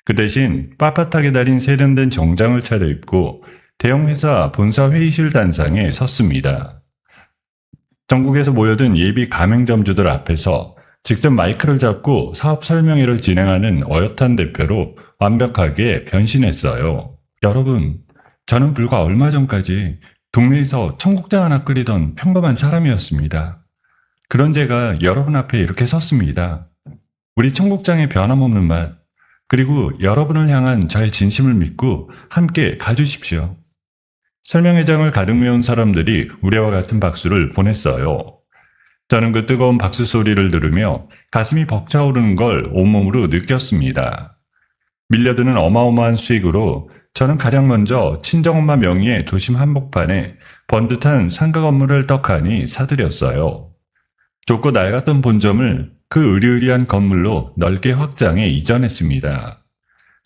그 대신 빳빳하게 달인 세련된 정장을 차려입고 대형 회사 본사 회의실 단상에 섰습니다. 전국에서 모여든 예비 가맹점주들 앞에서 직접 마이크를 잡고 사업 설명회를 진행하는 어엿한 대표로 완벽하게 변신했어요. 여러분, 저는 불과 얼마 전까지 동네에서 청국장 하나 끓이던 평범한 사람이었습니다. 그런 제가 여러분 앞에 이렇게 섰습니다. 우리 청국장의 변함없는 맛, 그리고 여러분을 향한 저의 진심을 믿고 함께 가주십시오. 설명회장을 가득 메운 사람들이 우리와 같은 박수를 보냈어요. 저는 그 뜨거운 박수 소리를 들으며 가슴이 벅차오르는 걸 온몸으로 느꼈습니다. 밀려드는 어마어마한 수익으로 저는 가장 먼저 친정엄마 명의의 도심 한복판에 번듯한 상가 건물을 떡하니 사들였어요. 좁고 낡았던 본점을 그 으리으리한 건물로 넓게 확장해 이전했습니다.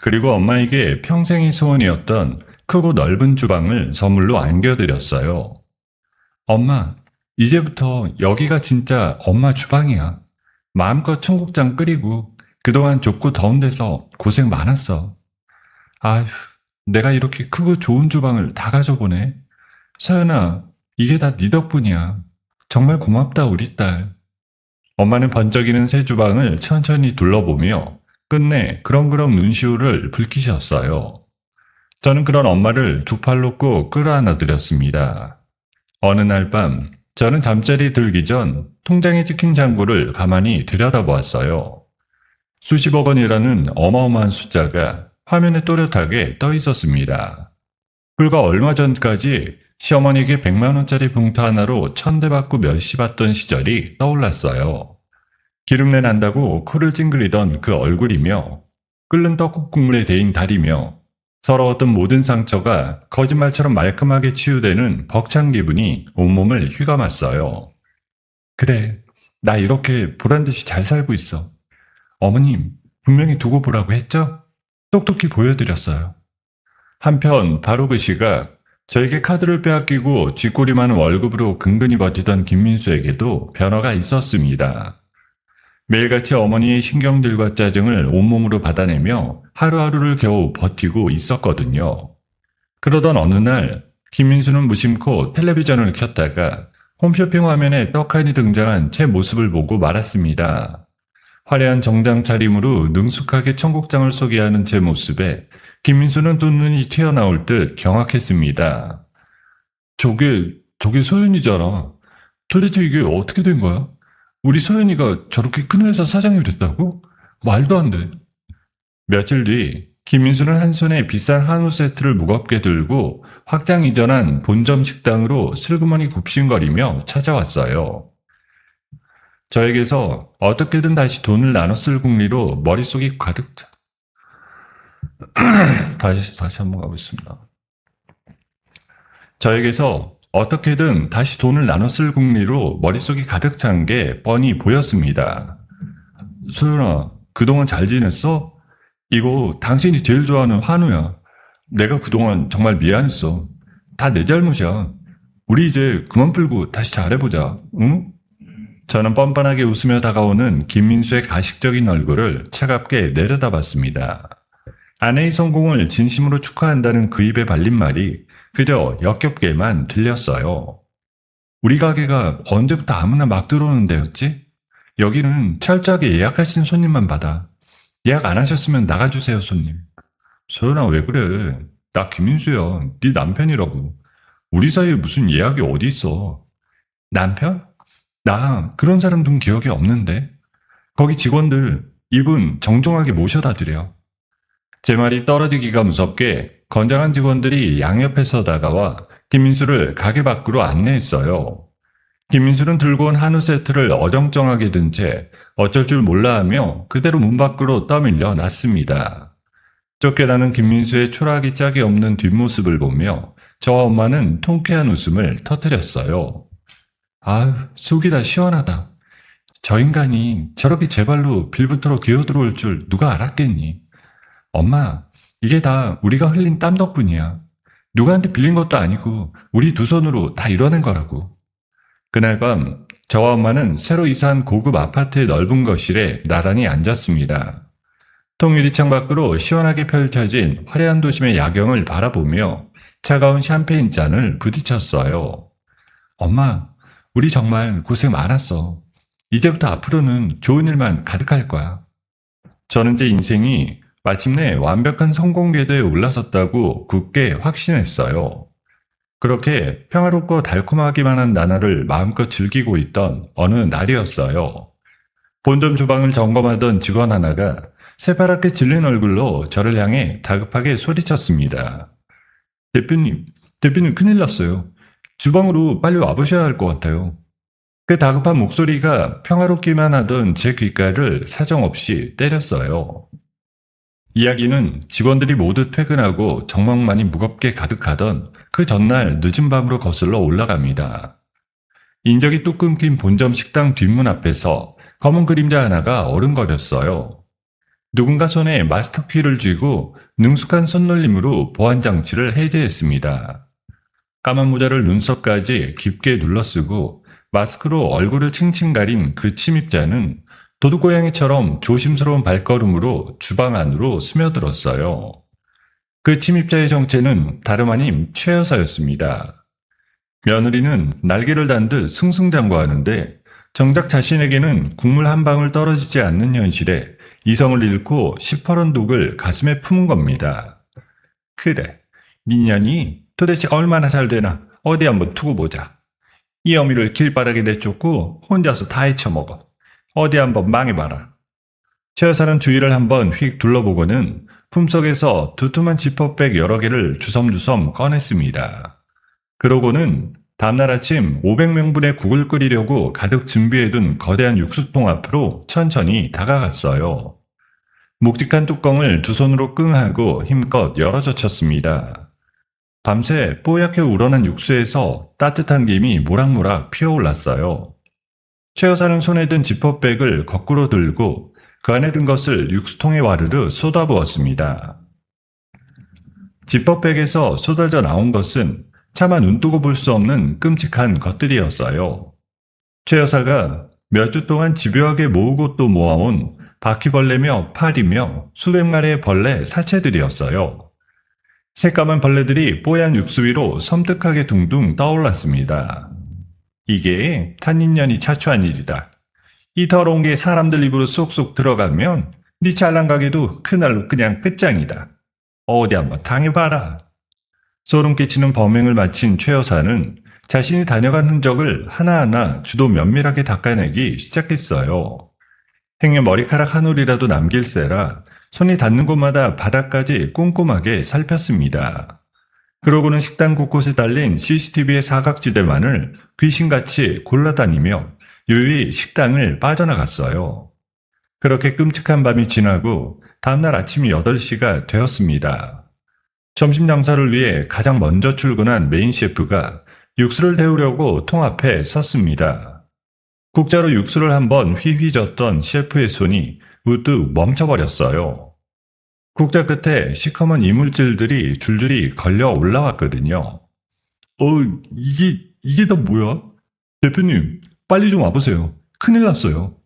그리고 엄마에게 평생의 소원이었던 크고 넓은 주방을 선물로 안겨드렸어요. 엄마, 이제부터 여기가 진짜 엄마 주방이야. 마음껏 청국장 끓이고 그동안 좁고 더운 데서 고생 많았어. 아휴, 내가 이렇게 크고 좋은 주방을 다 가져보네. 서연아, 이게 다 네 덕분이야. 정말 고맙다 우리 딸. 엄마는 번쩍이는 새 주방을 천천히 둘러보며 끝내 그렁그렁 눈시울을 붉히셨어요. 저는 그런 엄마를 두 팔로 꼭 끌어안아드렸습니다. 어느 날 밤 저는 잠자리 들기 전 통장에 찍힌 잔고를 가만히 들여다보았어요. 수십억 원이라는 어마어마한 숫자가 화면에 또렷하게 떠 있었습니다. 불과 얼마 전까지 시어머니에게 100만 원짜리 봉투 하나로 천대 받고 멸시 받던 시절이 떠올랐어요. 기름내 난다고 코를 찡그리던 그 얼굴이며 끓는 떡국 국물에 데인 다리며 서러웠던 모든 상처가 거짓말처럼 말끔하게 치유되는 벅찬 기분이 온몸을 휘감았어요. 그래, 나 이렇게 보란듯이 잘 살고 있어. 어머님, 분명히 두고 보라고 했죠? 똑똑히 보여드렸어요. 한편 바로 그 시각 저에게 카드를 빼앗기고 쥐꼬리 많은 월급으로 근근히 버티던 김민수에게도 변화가 있었습니다. 매일같이 어머니의 신경질과 짜증을 온몸으로 받아내며 하루하루를 겨우 버티고 있었거든요. 그러던 어느 날 김민수는 무심코 텔레비전을 켰다가 홈쇼핑 화면에 떡하니 등장한 제 모습을 보고 말았습니다. 화려한 정장 차림으로 능숙하게 청국장을 소개하는 제 모습에 김민수는 두 눈이 튀어나올 듯 경악했습니다. 저게 소연이잖아. 도대체 이게 어떻게 된 거야? 우리 소연이가 저렇게 큰 회사 사장이 됐다고? 말도 안 돼. 며칠 뒤 김민수는 한 손에 비싼 한우 세트를 무겁게 들고 확장 이전한 본점 식당으로 슬그머니 굽신거리며 찾아왔어요. 저에게서 어떻게든 다시 돈을 나눠 쓸 궁리로 머릿속이 가득 다시 한번 가보겠습니다. 저에게서 어떻게든 다시 돈을 나눠 쓸 궁리로 머릿속이 가득 찬 게 뻔히 보였습니다. 소연아, 그동안 잘 지냈어? 이거 당신이 제일 좋아하는 한우야. 내가 그동안 정말 미안했어. 다 내 잘못이야. 우리 이제 그만 풀고 다시 잘해보자, 응? 저는 뻔뻔하게 웃으며 다가오는 김민수의 가식적인 얼굴을 차갑게 내려다봤습니다. 아내의 성공을 진심으로 축하한다는 그 입에 발린 말이 그저 역겹게만 들렸어요. 우리 가게가 언제부터 아무나 막 들어오는 데였지? 여기는 철저하게 예약하신 손님만 받아. 예약 안 하셨으면 나가주세요, 손님. 소연아, 왜 그래? 나 김민수야. 네 남편이라고. 우리 사이에 무슨 예약이 어디 있어? 남편? 나 그런 사람 둔 기억이 없는데. 거기 직원들 이분 정중하게 모셔다 드려. 제 말이 떨어지기가 무섭게 건장한 직원들이 양옆에서 다가와 김민수를 가게 밖으로 안내했어요. 김민수는 들고 온 한우 세트를 어정쩡하게 든 채 어쩔 줄 몰라 하며 그대로 문 밖으로 떠밀려 났습니다. 쫓겨나는 김민수의 초라하기 짝이 없는 뒷모습을 보며 저와 엄마는 통쾌한 웃음을 터뜨렸어요. 아유, 속이 다 시원하다. 저 인간이 저렇게 제 발로 빌부터로 기어들어올 줄 누가 알았겠니? 엄마, 이게 다 우리가 흘린 땀 덕분이야. 누구한테 빌린 것도 아니고 우리 두 손으로 다 이뤄낸 거라고. 그날 밤 저와 엄마는 새로 이사한 고급 아파트의 넓은 거실에 나란히 앉았습니다. 통유리창 밖으로 시원하게 펼쳐진 화려한 도심의 야경을 바라보며 차가운 샴페인 잔을 부딪혔어요. 엄마, 우리 정말 고생 많았어. 이제부터 앞으로는 좋은 일만 가득할 거야. 저는 제 인생이 마침내 완벽한 성공 궤도에 올라섰다고 굳게 확신했어요. 그렇게 평화롭고 달콤하기만 한 나날을 마음껏 즐기고 있던 어느 날이었어요. 본점 주방을 점검하던 직원 하나가 새파랗게 질린 얼굴로 저를 향해 다급하게 소리쳤습니다. 대표님 큰일 났어요. 주방으로 빨리 와보셔야 할 것 같아요. 그 다급한 목소리가 평화롭기만 하던 제 귓가를 사정없이 때렸어요. 이야기는 직원들이 모두 퇴근하고 정막만이 무겁게 가득하던 그 전날 늦은 밤으로 거슬러 올라갑니다. 인적이 뚝 끊긴 본점 식당 뒷문 앞에서 검은 그림자 하나가 어른거렸어요. 누군가 손에 마스터 키를 쥐고 능숙한 손놀림으로 보안 장치를 해제했습니다. 까만 모자를 눈썹까지 깊게 눌러쓰고 마스크로 얼굴을 칭칭 가린 그 침입자는 도둑고양이처럼 조심스러운 발걸음으로 주방 안으로 스며들었어요. 그 침입자의 정체는 다름 아닌 최 여사였습니다. 며느리는 날개를 단 듯 승승장구하는데 정작 자신에게는 국물 한 방울 떨어지지 않는 현실에 이성을 잃고 시퍼런 독을 가슴에 품은 겁니다. 그래, 니년이 도대체 얼마나 잘 되나 어디 한번 두고 보자. 이 어미를 길바닥에 내쫓고 혼자서 다 헤쳐먹어. 어디 한번 망해봐라. 최 여사는 주위를 한번 휙 둘러보고는 품속에서 두툼한 지퍼백 여러 개를 주섬주섬 꺼냈습니다. 그러고는 다음날 아침 500명분의 국을 끓이려고 가득 준비해둔 거대한 육수통 앞으로 천천히 다가갔어요. 묵직한 뚜껑을 두 손으로 끙 하고 힘껏 열어젖혔습니다. 밤새 뽀얗게 우러난 육수에서 따뜻한 김이 모락모락 피어올랐어요. 최 여사는 손에 든 지퍼백을 거꾸로 들고 그 안에 든 것을 육수통에 와르르 쏟아부었습니다. 지퍼백에서 쏟아져 나온 것은 차마 눈뜨고 볼 수 없는 끔찍한 것들이었어요. 최 여사가 몇 주 동안 집요하게 모으고 또 모아온 바퀴벌레며 파리며 수백 마리의 벌레 사체들이었어요. 새까만 벌레들이 뽀얀 육수 위로 섬뜩하게 둥둥 떠올랐습니다. 이게 탄인년이 자초한 일이다. 이 더러운 게 사람들 입으로 쏙쏙 들어가면 네 잘난 가게도 그날로 그냥 끝장이다. 어디 한번 당해봐라. 소름 끼치는 범행을 마친 최 여사는 자신이 다녀간 흔적을 하나하나 주도 면밀하게 닦아내기 시작했어요. 행여 머리카락 한 올이라도 남길세라 손이 닿는 곳마다 바닥까지 꼼꼼하게 살폈습니다. 그러고는 식당 곳곳에 달린 CCTV의 사각지대만을 귀신같이 골라다니며 유유히 식당을 빠져나갔어요. 그렇게 끔찍한 밤이 지나고 다음날 아침 8시가 되었습니다. 점심 장사를 위해 가장 먼저 출근한 메인 셰프가 육수를 데우려고 통 앞에 섰습니다. 국자로 육수를 한번 휘휘젓던 셰프의 손이 우뚝 멈춰버렸어요. 국자 끝에 시커먼 이물질들이 줄줄이 걸려 올라왔거든요. 이게 다 뭐야? 대표님, 빨리 좀 와보세요. 큰일 났어요.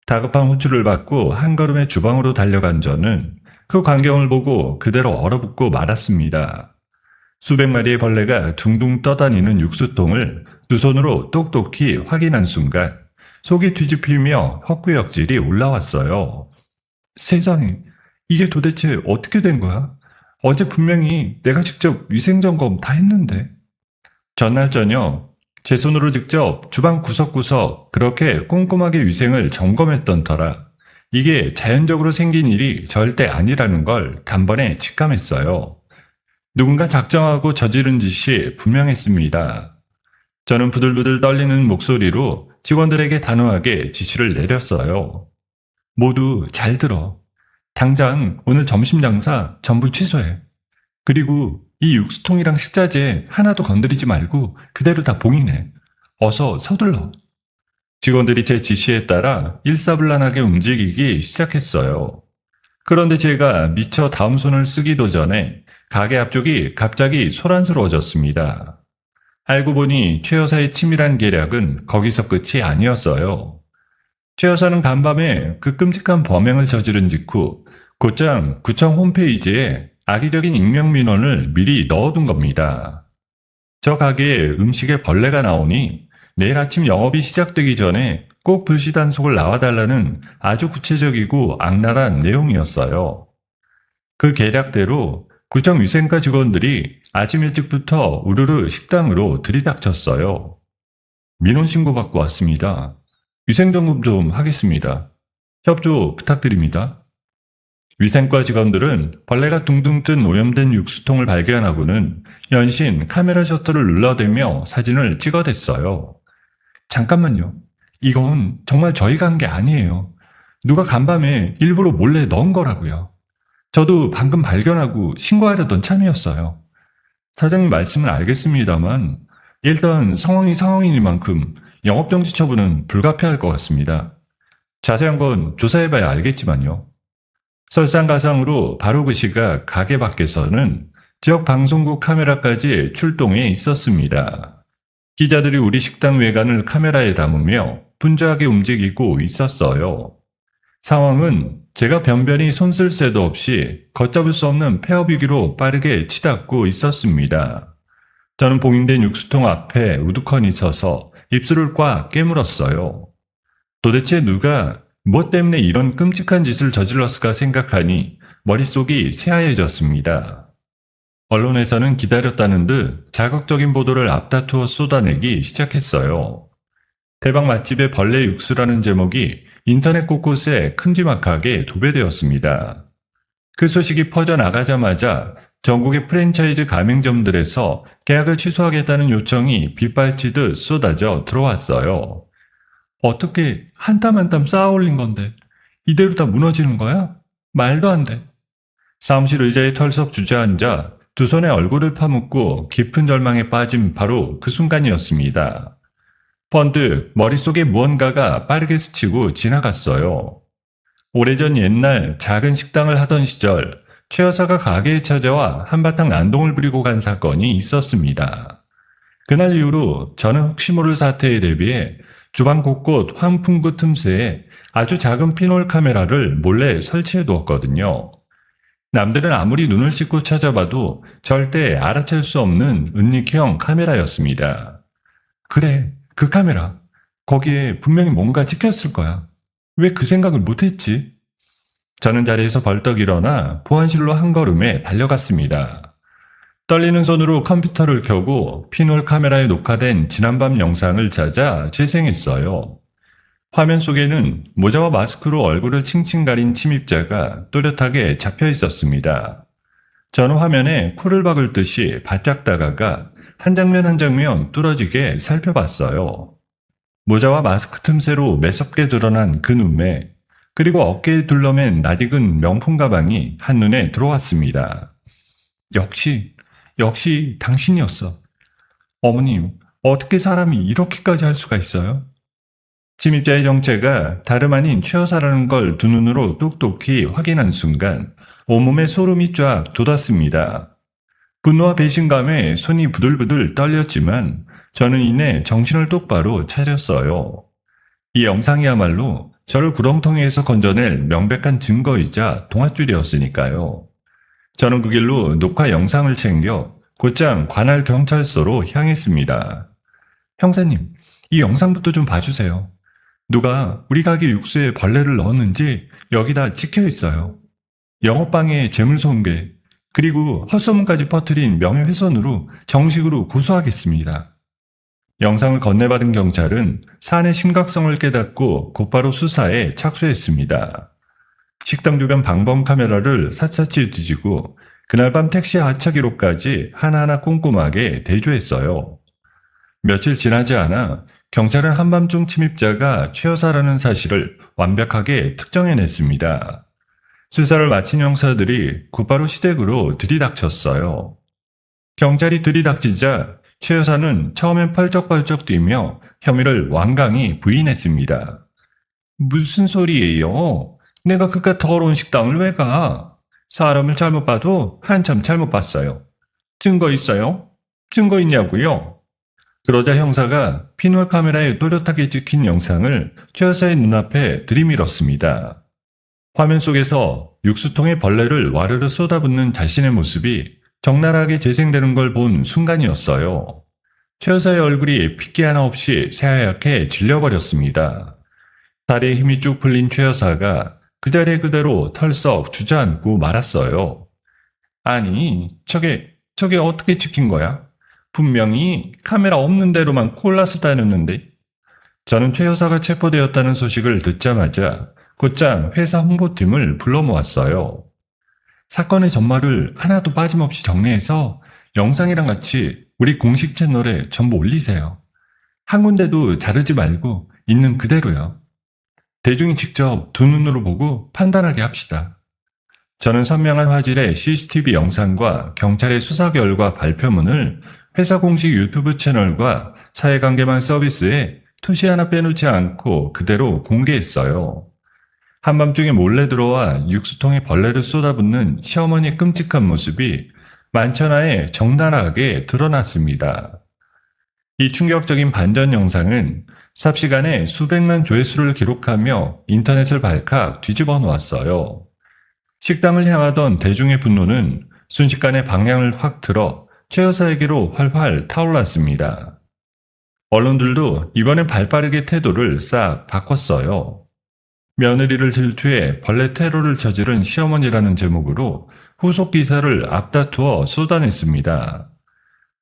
다급한 호출을 받고 한 걸음에 주방으로 달려간 저는 그 광경을 보고 그대로 얼어붙고 말았습니다. 수백 마리의 벌레가 둥둥 떠다니는 육수통을 두 손으로 똑똑히 확인한 순간 속이 뒤집히며 헛구역질이 올라왔어요. 세상에, 이게 도대체 어떻게 된 거야? 어제 분명히 내가 직접 위생점검 다 했는데. 전날 저녁 제 손으로 직접 주방 구석구석 그렇게 꼼꼼하게 위생을 점검했던 터라 이게 자연적으로 생긴 일이 절대 아니라는 걸 단번에 직감했어요. 누군가 작정하고 저지른 짓이 분명했습니다. 저는 부들부들 떨리는 목소리로 직원들에게 단호하게 지시를 내렸어요. 모두 잘 들어. 당장 오늘 점심 장사 전부 취소해. 그리고 이 육수통이랑 식자재 하나도 건드리지 말고 그대로 다 봉인해. 어서 서둘러. 직원들이 제 지시에 따라 일사불란하게 움직이기 시작했어요. 그런데 제가 미처 다음 손을 쓰기도 전에 가게 앞쪽이 갑자기 소란스러워졌습니다. 알고 보니 최 여사의 치밀한 계략은 거기서 끝이 아니었어요. 최 여사는 간밤에 그 끔찍한 범행을 저지른 직후 곧장 구청 홈페이지에 악의적인 익명민원을 미리 넣어둔 겁니다. 저 가게에 음식에 벌레가 나오니 내일 아침 영업이 시작되기 전에 꼭 불시 단속을 나와달라는 아주 구체적이고 악랄한 내용이었어요. 그 계략대로 구청 위생과 직원들이 아침 일찍부터 우르르 식당으로 들이닥쳤어요. 민원 신고받고 왔습니다. 위생점검 좀 하겠습니다. 협조 부탁드립니다. 위생과 직원들은 벌레가 둥둥 뜬 오염된 육수통을 발견하고는 연신 카메라 셔터를 눌러대며 사진을 찍어댔어요. 잠깐만요. 이건 정말 저희가 한 게 아니에요. 누가 간밤에 일부러 몰래 넣은 거라고요. 저도 방금 발견하고 신고하려던 참이었어요. 사장님 말씀은 알겠습니다만 일단 상황이 상황이니만큼 영업정지 처분은 불가피할 것 같습니다. 자세한 건 조사해봐야 알겠지만요. 설상가상으로 바로 그 시각 가게 밖에서는 지역 방송국 카메라까지 출동해 있었습니다. 기자들이 우리 식당 외관을 카메라에 담으며 분주하게 움직이고 있었어요. 상황은 제가 변변히 손쓸 새도 없이 걷잡을 수 없는 폐업위기로 빠르게 치닫고 있었습니다. 저는 봉인된 육수통 앞에 우두커니 서서 입술을 꽉 깨물었어요. 도대체 누가 무엇 때문에 이런 끔찍한 짓을 저질렀을까 생각하니 머릿속이 새하얘졌습니다. 언론에서는 기다렸다는 듯 자극적인 보도를 앞다투어 쏟아내기 시작했어요. 대박 맛집의 벌레 육수라는 제목이 인터넷 곳곳에 큼지막하게 도배되었습니다. 그 소식이 퍼져나가자마자 전국의 프랜차이즈 가맹점들에서 계약을 취소하겠다는 요청이 빗발치듯 쏟아져 들어왔어요. 어떻게 한 땀 한 땀 쌓아 올린 건데 이대로 다 무너지는 거야? 말도 안 돼. 사무실 의자에 털썩 주저앉아 두 손에 얼굴을 파묻고 깊은 절망에 빠진 바로 그 순간이었습니다. 번뜩 머릿속에 무언가가 빠르게 스치고 지나갔어요. 오래전 옛날 작은 식당을 하던 시절 최 여사가 가게에 찾아와 한바탕 난동을 부리고 간 사건이 있었습니다. 그날 이후로 저는 혹시 모를 사태에 대비해 주방 곳곳 환풍구 틈새에 아주 작은 피놀 카메라를 몰래 설치해 두었거든요. 남들은 아무리 눈을 씻고 찾아봐도 절대 알아챌 수 없는 은닉형 카메라였습니다. 그래, 그 카메라. 거기에 분명히 뭔가 찍혔을 거야. 왜 그 생각을 못했지? 저는 자리에서 벌떡 일어나 보안실로 한 걸음에 달려갔습니다. 떨리는 손으로 컴퓨터를 켜고 피놀 카메라에 녹화된 지난밤 영상을 찾아 재생했어요. 화면 속에는 모자와 마스크로 얼굴을 칭칭 가린 침입자가 또렷하게 잡혀 있었습니다. 저는 화면에 코를 박을 듯이 바짝 다가가 한 장면 한 장면 뚫어지게 살펴봤어요. 모자와 마스크 틈새로 매섭게 드러난 그 눈매, 그리고 어깨에 둘러맨 낯익은 명품 가방이 한눈에 들어왔습니다. 역시 당신이었어. 어머님, 어떻게 사람이 이렇게까지 할 수가 있어요? 침입자의 정체가 다름 아닌 최 여사라는 걸 두 눈으로 똑똑히 확인한 순간 온몸에 소름이 쫙 돋았습니다. 분노와 배신감에 손이 부들부들 떨렸지만 저는 이내 정신을 똑바로 차렸어요. 이 영상이야말로 저를 구렁텅이에서 건져낼 명백한 증거이자 동아줄이었으니까요. 저는 그 길로 녹화 영상을 챙겨 곧장 관할 경찰서로 향했습니다. 형사님, 이 영상부터 좀 봐주세요. 누가 우리 가게 육수에 벌레를 넣었는지 여기다 찍혀 있어요. 영업방해 재물손괴, 그리고 헛소문까지 퍼뜨린 명예훼손으로 정식으로 고소하겠습니다. 영상을 건네받은 경찰은 사안의 심각성을 깨닫고 곧바로 수사에 착수했습니다. 식당 주변 방범 카메라를 샅샅이 뒤지고 그날 밤 택시 하차 기록까지 하나하나 꼼꼼하게 대조했어요. 며칠 지나지 않아 경찰은 한밤중 침입자가 최 여사라는 사실을 완벽하게 특정해냈습니다. 수사를 마친 형사들이 곧바로 시댁으로 들이닥쳤어요. 경찰이 들이닥치자 최 여사는 처음엔 펄쩍펄쩍 뛰며 혐의를 완강히 부인했습니다. 무슨 소리예요? 내가 그깟 더러운 식당을 왜 가? 사람을 잘못 봐도 한참 잘못 봤어요. 증거 있어요? 증거 있냐고요? 그러자 형사가 피놀 카메라에 또렷하게 찍힌 영상을 최 여사의 눈앞에 들이밀었습니다. 화면 속에서 육수통에 벌레를 와르르 쏟아붓는 자신의 모습이 적나라하게 재생되는 걸 본 순간이었어요. 최 여사의 얼굴이 핏기 하나 없이 새하얗게 질려버렸습니다. 다리에 힘이 쭉 풀린 최 여사가 그 자리에 그대로 털썩 주저앉고 말았어요. 아니, 저게 어떻게 찍힌 거야? 분명히 카메라 없는 데로만 콜라서 다녔는데. 저는 최 여사가 체포되었다는 소식을 듣자마자 곧장 회사 홍보팀을 불러 모았어요. 사건의 전말을 하나도 빠짐없이 정리해서 영상이랑 같이 우리 공식 채널에 전부 올리세요. 한 군데도 자르지 말고 있는 그대로요. 대중이 직접 두 눈으로 보고 판단하게 합시다. 저는 선명한 화질의 CCTV 영상과 경찰의 수사 결과 발표문을 회사 공식 유튜브 채널과 사회관계망 서비스에 투시 하나 빼놓지 않고 그대로 공개했어요. 한밤중에 몰래 들어와 육수통에 벌레를 쏟아붓는 시어머니의 끔찍한 모습이 만천하에 적나라하게 드러났습니다. 이 충격적인 반전 영상은 삽시간에 수백만 조회수를 기록하며 인터넷을 발칵 뒤집어 놓았어요. 식당을 향하던 대중의 분노는 순식간에 방향을 확 틀어 최 여사에게로 활활 타올랐습니다. 언론들도 이번엔 발빠르게 태도를 싹 바꿨어요. 며느리를 질투해 벌레 테러를 저지른 시어머니라는 제목으로 후속 기사를 앞다투어 쏟아냈습니다.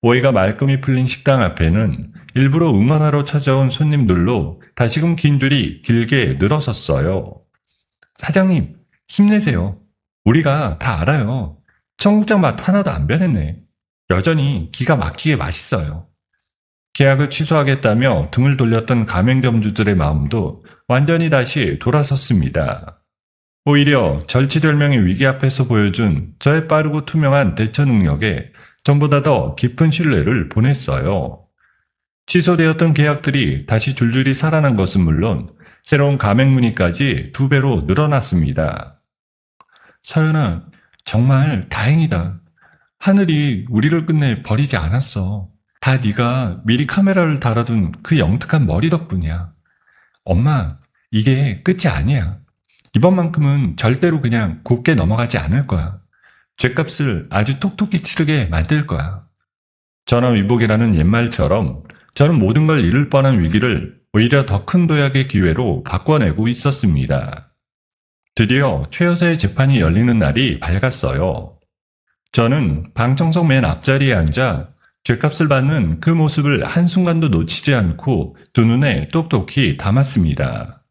오해가 말끔히 풀린 식당 앞에는 일부러 응원하러 찾아온 손님들로 다시금 긴 줄이 길게 늘어섰어요. 사장님, 힘내세요. 우리가 다 알아요. 청국장 맛 하나도 안 변했네. 여전히 기가 막히게 맛있어요. 계약을 취소하겠다며 등을 돌렸던 가맹점주들의 마음도 완전히 다시 돌아섰습니다. 오히려 절치절명의 위기 앞에서 보여준 저의 빠르고 투명한 대처 능력에 전보다 더 깊은 신뢰를 보냈어요. 취소되었던 계약들이 다시 줄줄이 살아난 것은 물론 새로운 가맹 문의까지 2배로 늘어났습니다. 서연아, 정말 다행이다. 하늘이 우리를 끝내 버리지 않았어. 다 네가 미리 카메라를 달아둔 그 영특한 머리 덕분이야. 엄마, 이게 끝이 아니야. 이번만큼은 절대로 그냥 곱게 넘어가지 않을 거야. 죗값을 아주 톡톡히 치르게 만들 거야. 전화위복이라는 옛말처럼 저는 모든 걸 잃을 뻔한 위기를 오히려 더 큰 도약의 기회로 바꿔내고 있었습니다. 드디어 최 여사의 재판이 열리는 날이 밝았어요. 저는 방청석 맨 앞자리에 앉아 죗값을 받는 그 모습을 한순간도 놓치지 않고 두 눈에 똑똑히 담았습니다.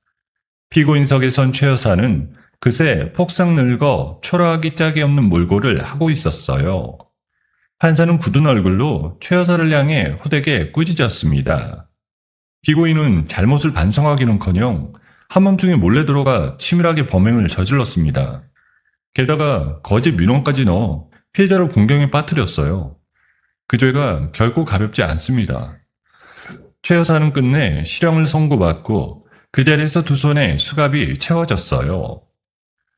피고인석에 선 최 여사는 그새 폭삭 늙어 초라하기 짝이 없는 몰골을 하고 있었어요. 판사는 굳은 얼굴로 최 여사를 향해 호되게 꾸짖었습니다. 피고인은 잘못을 반성하기는커녕 한밤중에 몰래 들어가 치밀하게 범행을 저질렀습니다. 게다가 거짓 민원까지 넣어 피해자를 공경에 빠뜨렸어요. 그 죄가 결코 가볍지 않습니다. 최 여사는 끝내 실형을 선고받고 그 자리에서 두 손에 수갑이 채워졌어요.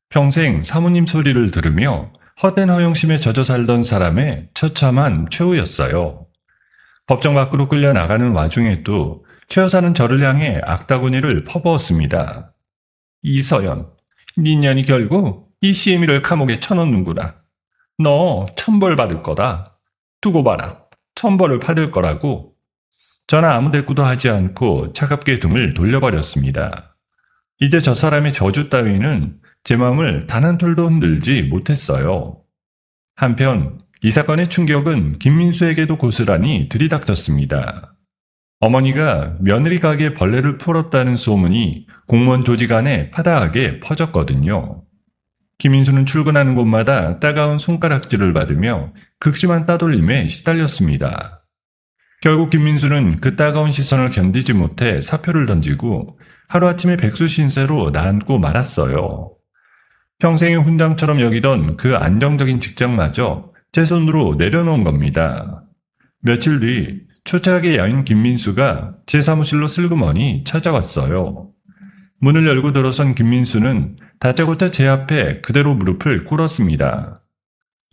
평생 사모님 소리를 들으며 헛된 허영심에 젖어 살던 사람의 처참한 최후였어요. 법정 밖으로 끌려 나가는 와중에도 최 여사는 저를 향해 악다구니를 퍼부었습니다. 이서연, 네 년이 결국 이 시애미를 감옥에 쳐넣는구나. 너 천벌 받을 거다. 두고 봐라. 천벌을 받을 거라고. 저는 아무 대꾸도 하지 않고 차갑게 등을 돌려버렸습니다. 이제 저 사람의 저주 따위는 제 마음을 단 한 톨도 흔들지 못했어요. 한편 이 사건의 충격은 김민수에게도 고스란히 들이닥쳤습니다. 어머니가 며느리 가게에 벌레를 풀었다는 소문이 공무원 조직 안에 파다하게 퍼졌거든요. 김민수는 출근하는 곳마다 따가운 손가락질을 받으며 극심한 따돌림에 시달렸습니다. 결국 김민수는 그 따가운 시선을 견디지 못해 사표를 던지고 하루아침에 백수 신세로 나앉고 말았어요. 평생의 훈장처럼 여기던 그 안정적인 직장마저 제 손으로 내려놓은 겁니다. 며칠 뒤 초췌하게 야윈 김민수가 제 사무실로 슬그머니 찾아왔어요. 문을 열고 들어선 김민수는 다짜고짜 제 앞에 그대로 무릎을 꿇었습니다.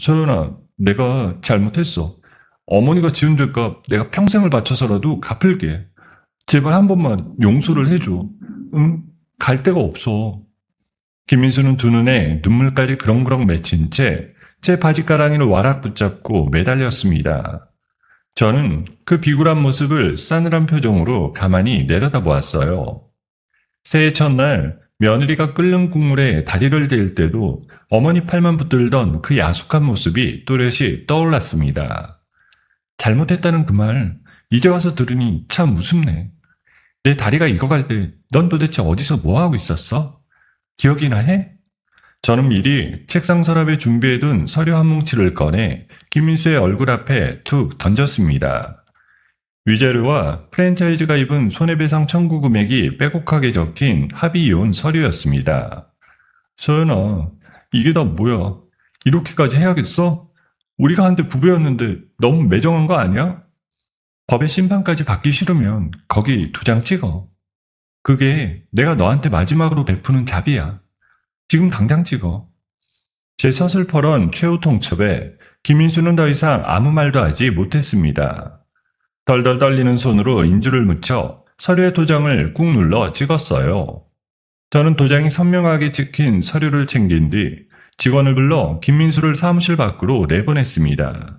서연아, 내가 잘못했어. 어머니가 지은 죄값 내가 평생을 바쳐서라도 갚을게. 제발 한 번만 용서를 해줘. 응? 갈 데가 없어. 김민수는 두 눈에 눈물까지 그렁그렁 맺힌 채 제 바지가랑이를 와락 붙잡고 매달렸습니다. 저는 그 비굴한 모습을 싸늘한 표정으로 가만히 내려다보았어요. 새해 첫날 며느리가 끓는 국물에 다리를 데일 때도 어머니 팔만 붙들던 그 야속한 모습이 또렷이 떠올랐습니다. 잘못했다는 그 말, 이제 와서 들으니 참 우습네. 내 다리가 익어갈 때 넌 도대체 어디서 뭐하고 있었어? 기억이나 해? 저는 미리 책상 서랍에 준비해둔 서류 한 뭉치를 꺼내 김민수의 얼굴 앞에 툭 던졌습니다. 위자료와 프랜차이즈가 입은 손해배상 청구 금액이 빼곡하게 적힌 합의 이혼 서류였습니다. 소연아, 이게 다 뭐야? 이렇게까지 해야겠어? 우리가 한때 부부였는데 너무 매정한 거 아니야? 법의 심판까지 받기 싫으면 거기 2장 찍어. 그게 내가 너한테 마지막으로 베푸는 자비야. 지금 당장 찍어. 제 서슬퍼런 최후 통첩에 김민수는 더 이상 아무 말도 하지 못했습니다. 덜덜 떨리는 손으로 인주를 묻혀 서류의 도장을 꾹 눌러 찍었어요. 저는 도장이 선명하게 찍힌 서류를 챙긴 뒤 직원을 불러 김민수를 사무실 밖으로 내보냈습니다.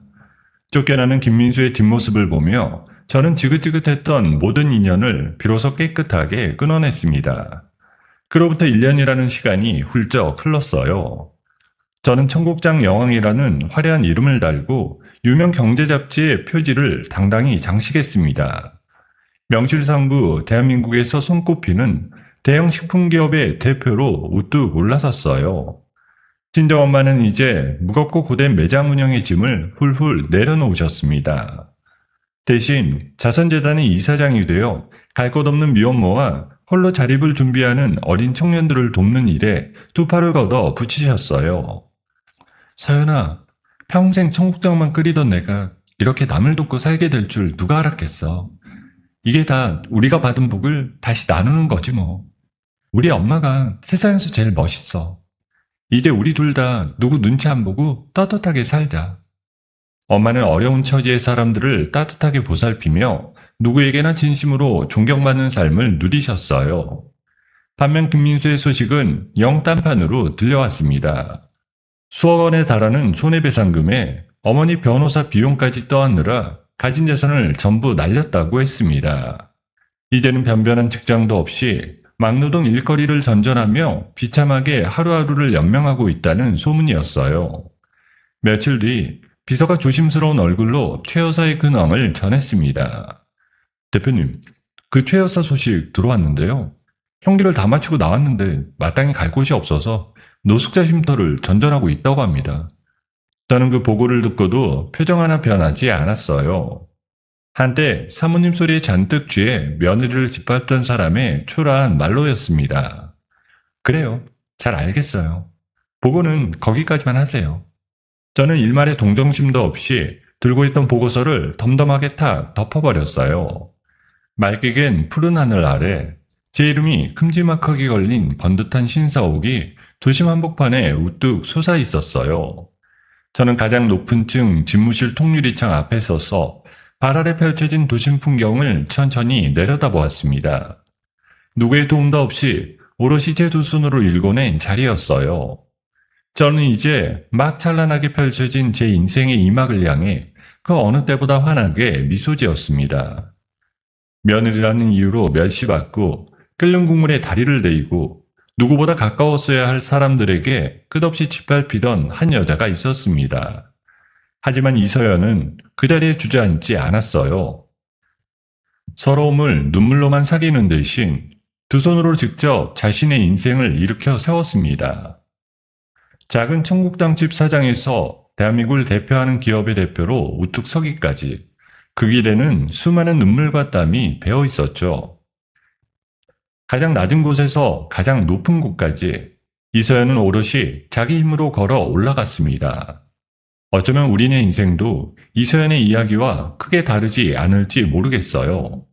쫓겨나는 김민수의 뒷모습을 보며 저는 지긋지긋했던 모든 인연을 비로소 깨끗하게 끊어냈습니다. 그로부터 1년이라는 시간이 훌쩍 흘렀어요. 저는 청국장 여왕이라는 화려한 이름을 달고 유명 경제 잡지의 표지를 당당히 장식했습니다. 명실상부 대한민국에서 손꼽히는 대형 식품기업의 대표로 우뚝 올라섰어요. 친정엄마는 이제 무겁고 고된 매장 운영의 짐을 훌훌 내려놓으셨습니다. 대신 자선재단의 이사장이 되어 갈 곳 없는 미혼모와 홀로 자립을 준비하는 어린 청년들을 돕는 일에 두 팔을 걷어 붙이셨어요. 서연아, 평생 청국장만 끓이던 내가 이렇게 남을 돕고 살게 될 줄 누가 알았겠어. 이게 다 우리가 받은 복을 다시 나누는 거지 뭐. 우리 엄마가 세상에서 제일 멋있어. 이제 우리 둘 다 누구 눈치 안 보고 떳떳하게 살자. 엄마는 어려운 처지의 사람들을 따뜻하게 보살피며 누구에게나 진심으로 존경받는 삶을 누리셨어요. 반면 김민수의 소식은 영 딴판으로 들려왔습니다. 수억 원에 달하는 손해배상금에 어머니 변호사 비용까지 떠안느라 가진 재산을 전부 날렸다고 했습니다. 이제는 변변한 직장도 없이 막노동 일거리를 전전하며 비참하게 하루하루를 연명하고 있다는 소문이었어요. 며칠 뒤 비서가 조심스러운 얼굴로 최 여사의 근황을 전했습니다. 대표님, 그 최 여사 소식 들어왔는데요. 형기를 다 마치고 나왔는데 마땅히 갈 곳이 없어서 노숙자 쉼터를 전전하고 있다고 합니다. 저는 그 보고를 듣고도 표정 하나 변하지 않았어요. 한때 사모님 소리에 잔뜩 취해 며느리를 짓밟던 사람의 초라한 말로였습니다. 그래요. 잘 알겠어요. 보고는 거기까지만 하세요. 저는 일말의 동정심도 없이 들고 있던 보고서를 덤덤하게 탁 덮어버렸어요. 맑게 갠 푸른 하늘 아래 제 이름이 큼지막하게 걸린 번듯한 신사옥이 도심 한복판에 우뚝 솟아 있었어요. 저는 가장 높은 층 집무실 통유리창 앞에 서서 발 아래 펼쳐진 도심 풍경을 천천히 내려다보았습니다. 누구의 도움도 없이 오롯이 제 두 손으로 일궈낸 자리였어요. 저는 이제 막 찬란하게 펼쳐진 제 인생의 이막을 향해 그 어느 때보다 환하게 미소 지었습니다. 며느리라는 이유로 멸시받고 끓는 국물에 다리를 데이고 누구보다 가까웠어야 할 사람들에게 끝없이 짓밟히던 한 여자가 있었습니다. 하지만 이서연은 그 자리에 주저앉지 않았어요. 서러움을 눈물로만 사리는 대신 두 손으로 직접 자신의 인생을 일으켜 세웠습니다. 작은 청국장집 사장에서 대한민국을 대표하는 기업의 대표로 우뚝 서기까지 그 길에는 수많은 눈물과 땀이 배어 있었죠. 가장 낮은 곳에서 가장 높은 곳까지 이서연은 오롯이 자기 힘으로 걸어 올라갔습니다. 어쩌면 우리네 인생도 이서연의 이야기와 크게 다르지 않을지 모르겠어요.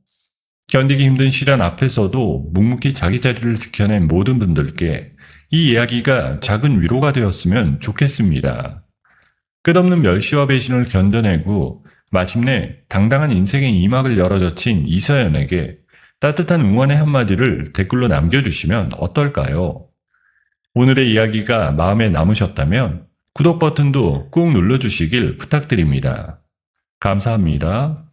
견디기 힘든 시련 앞에서도 묵묵히 자기 자리를 지켜낸 모든 분들께 이 이야기가 작은 위로가 되었으면 좋겠습니다. 끝없는 멸시와 배신을 견뎌내고 마침내 당당한 인생의 이막을 열어젖힌 이서연에게 따뜻한 응원의 한마디를 댓글로 남겨주시면 어떨까요? 오늘의 이야기가 마음에 남으셨다면 구독 버튼도 꾹 눌러주시길 부탁드립니다. 감사합니다.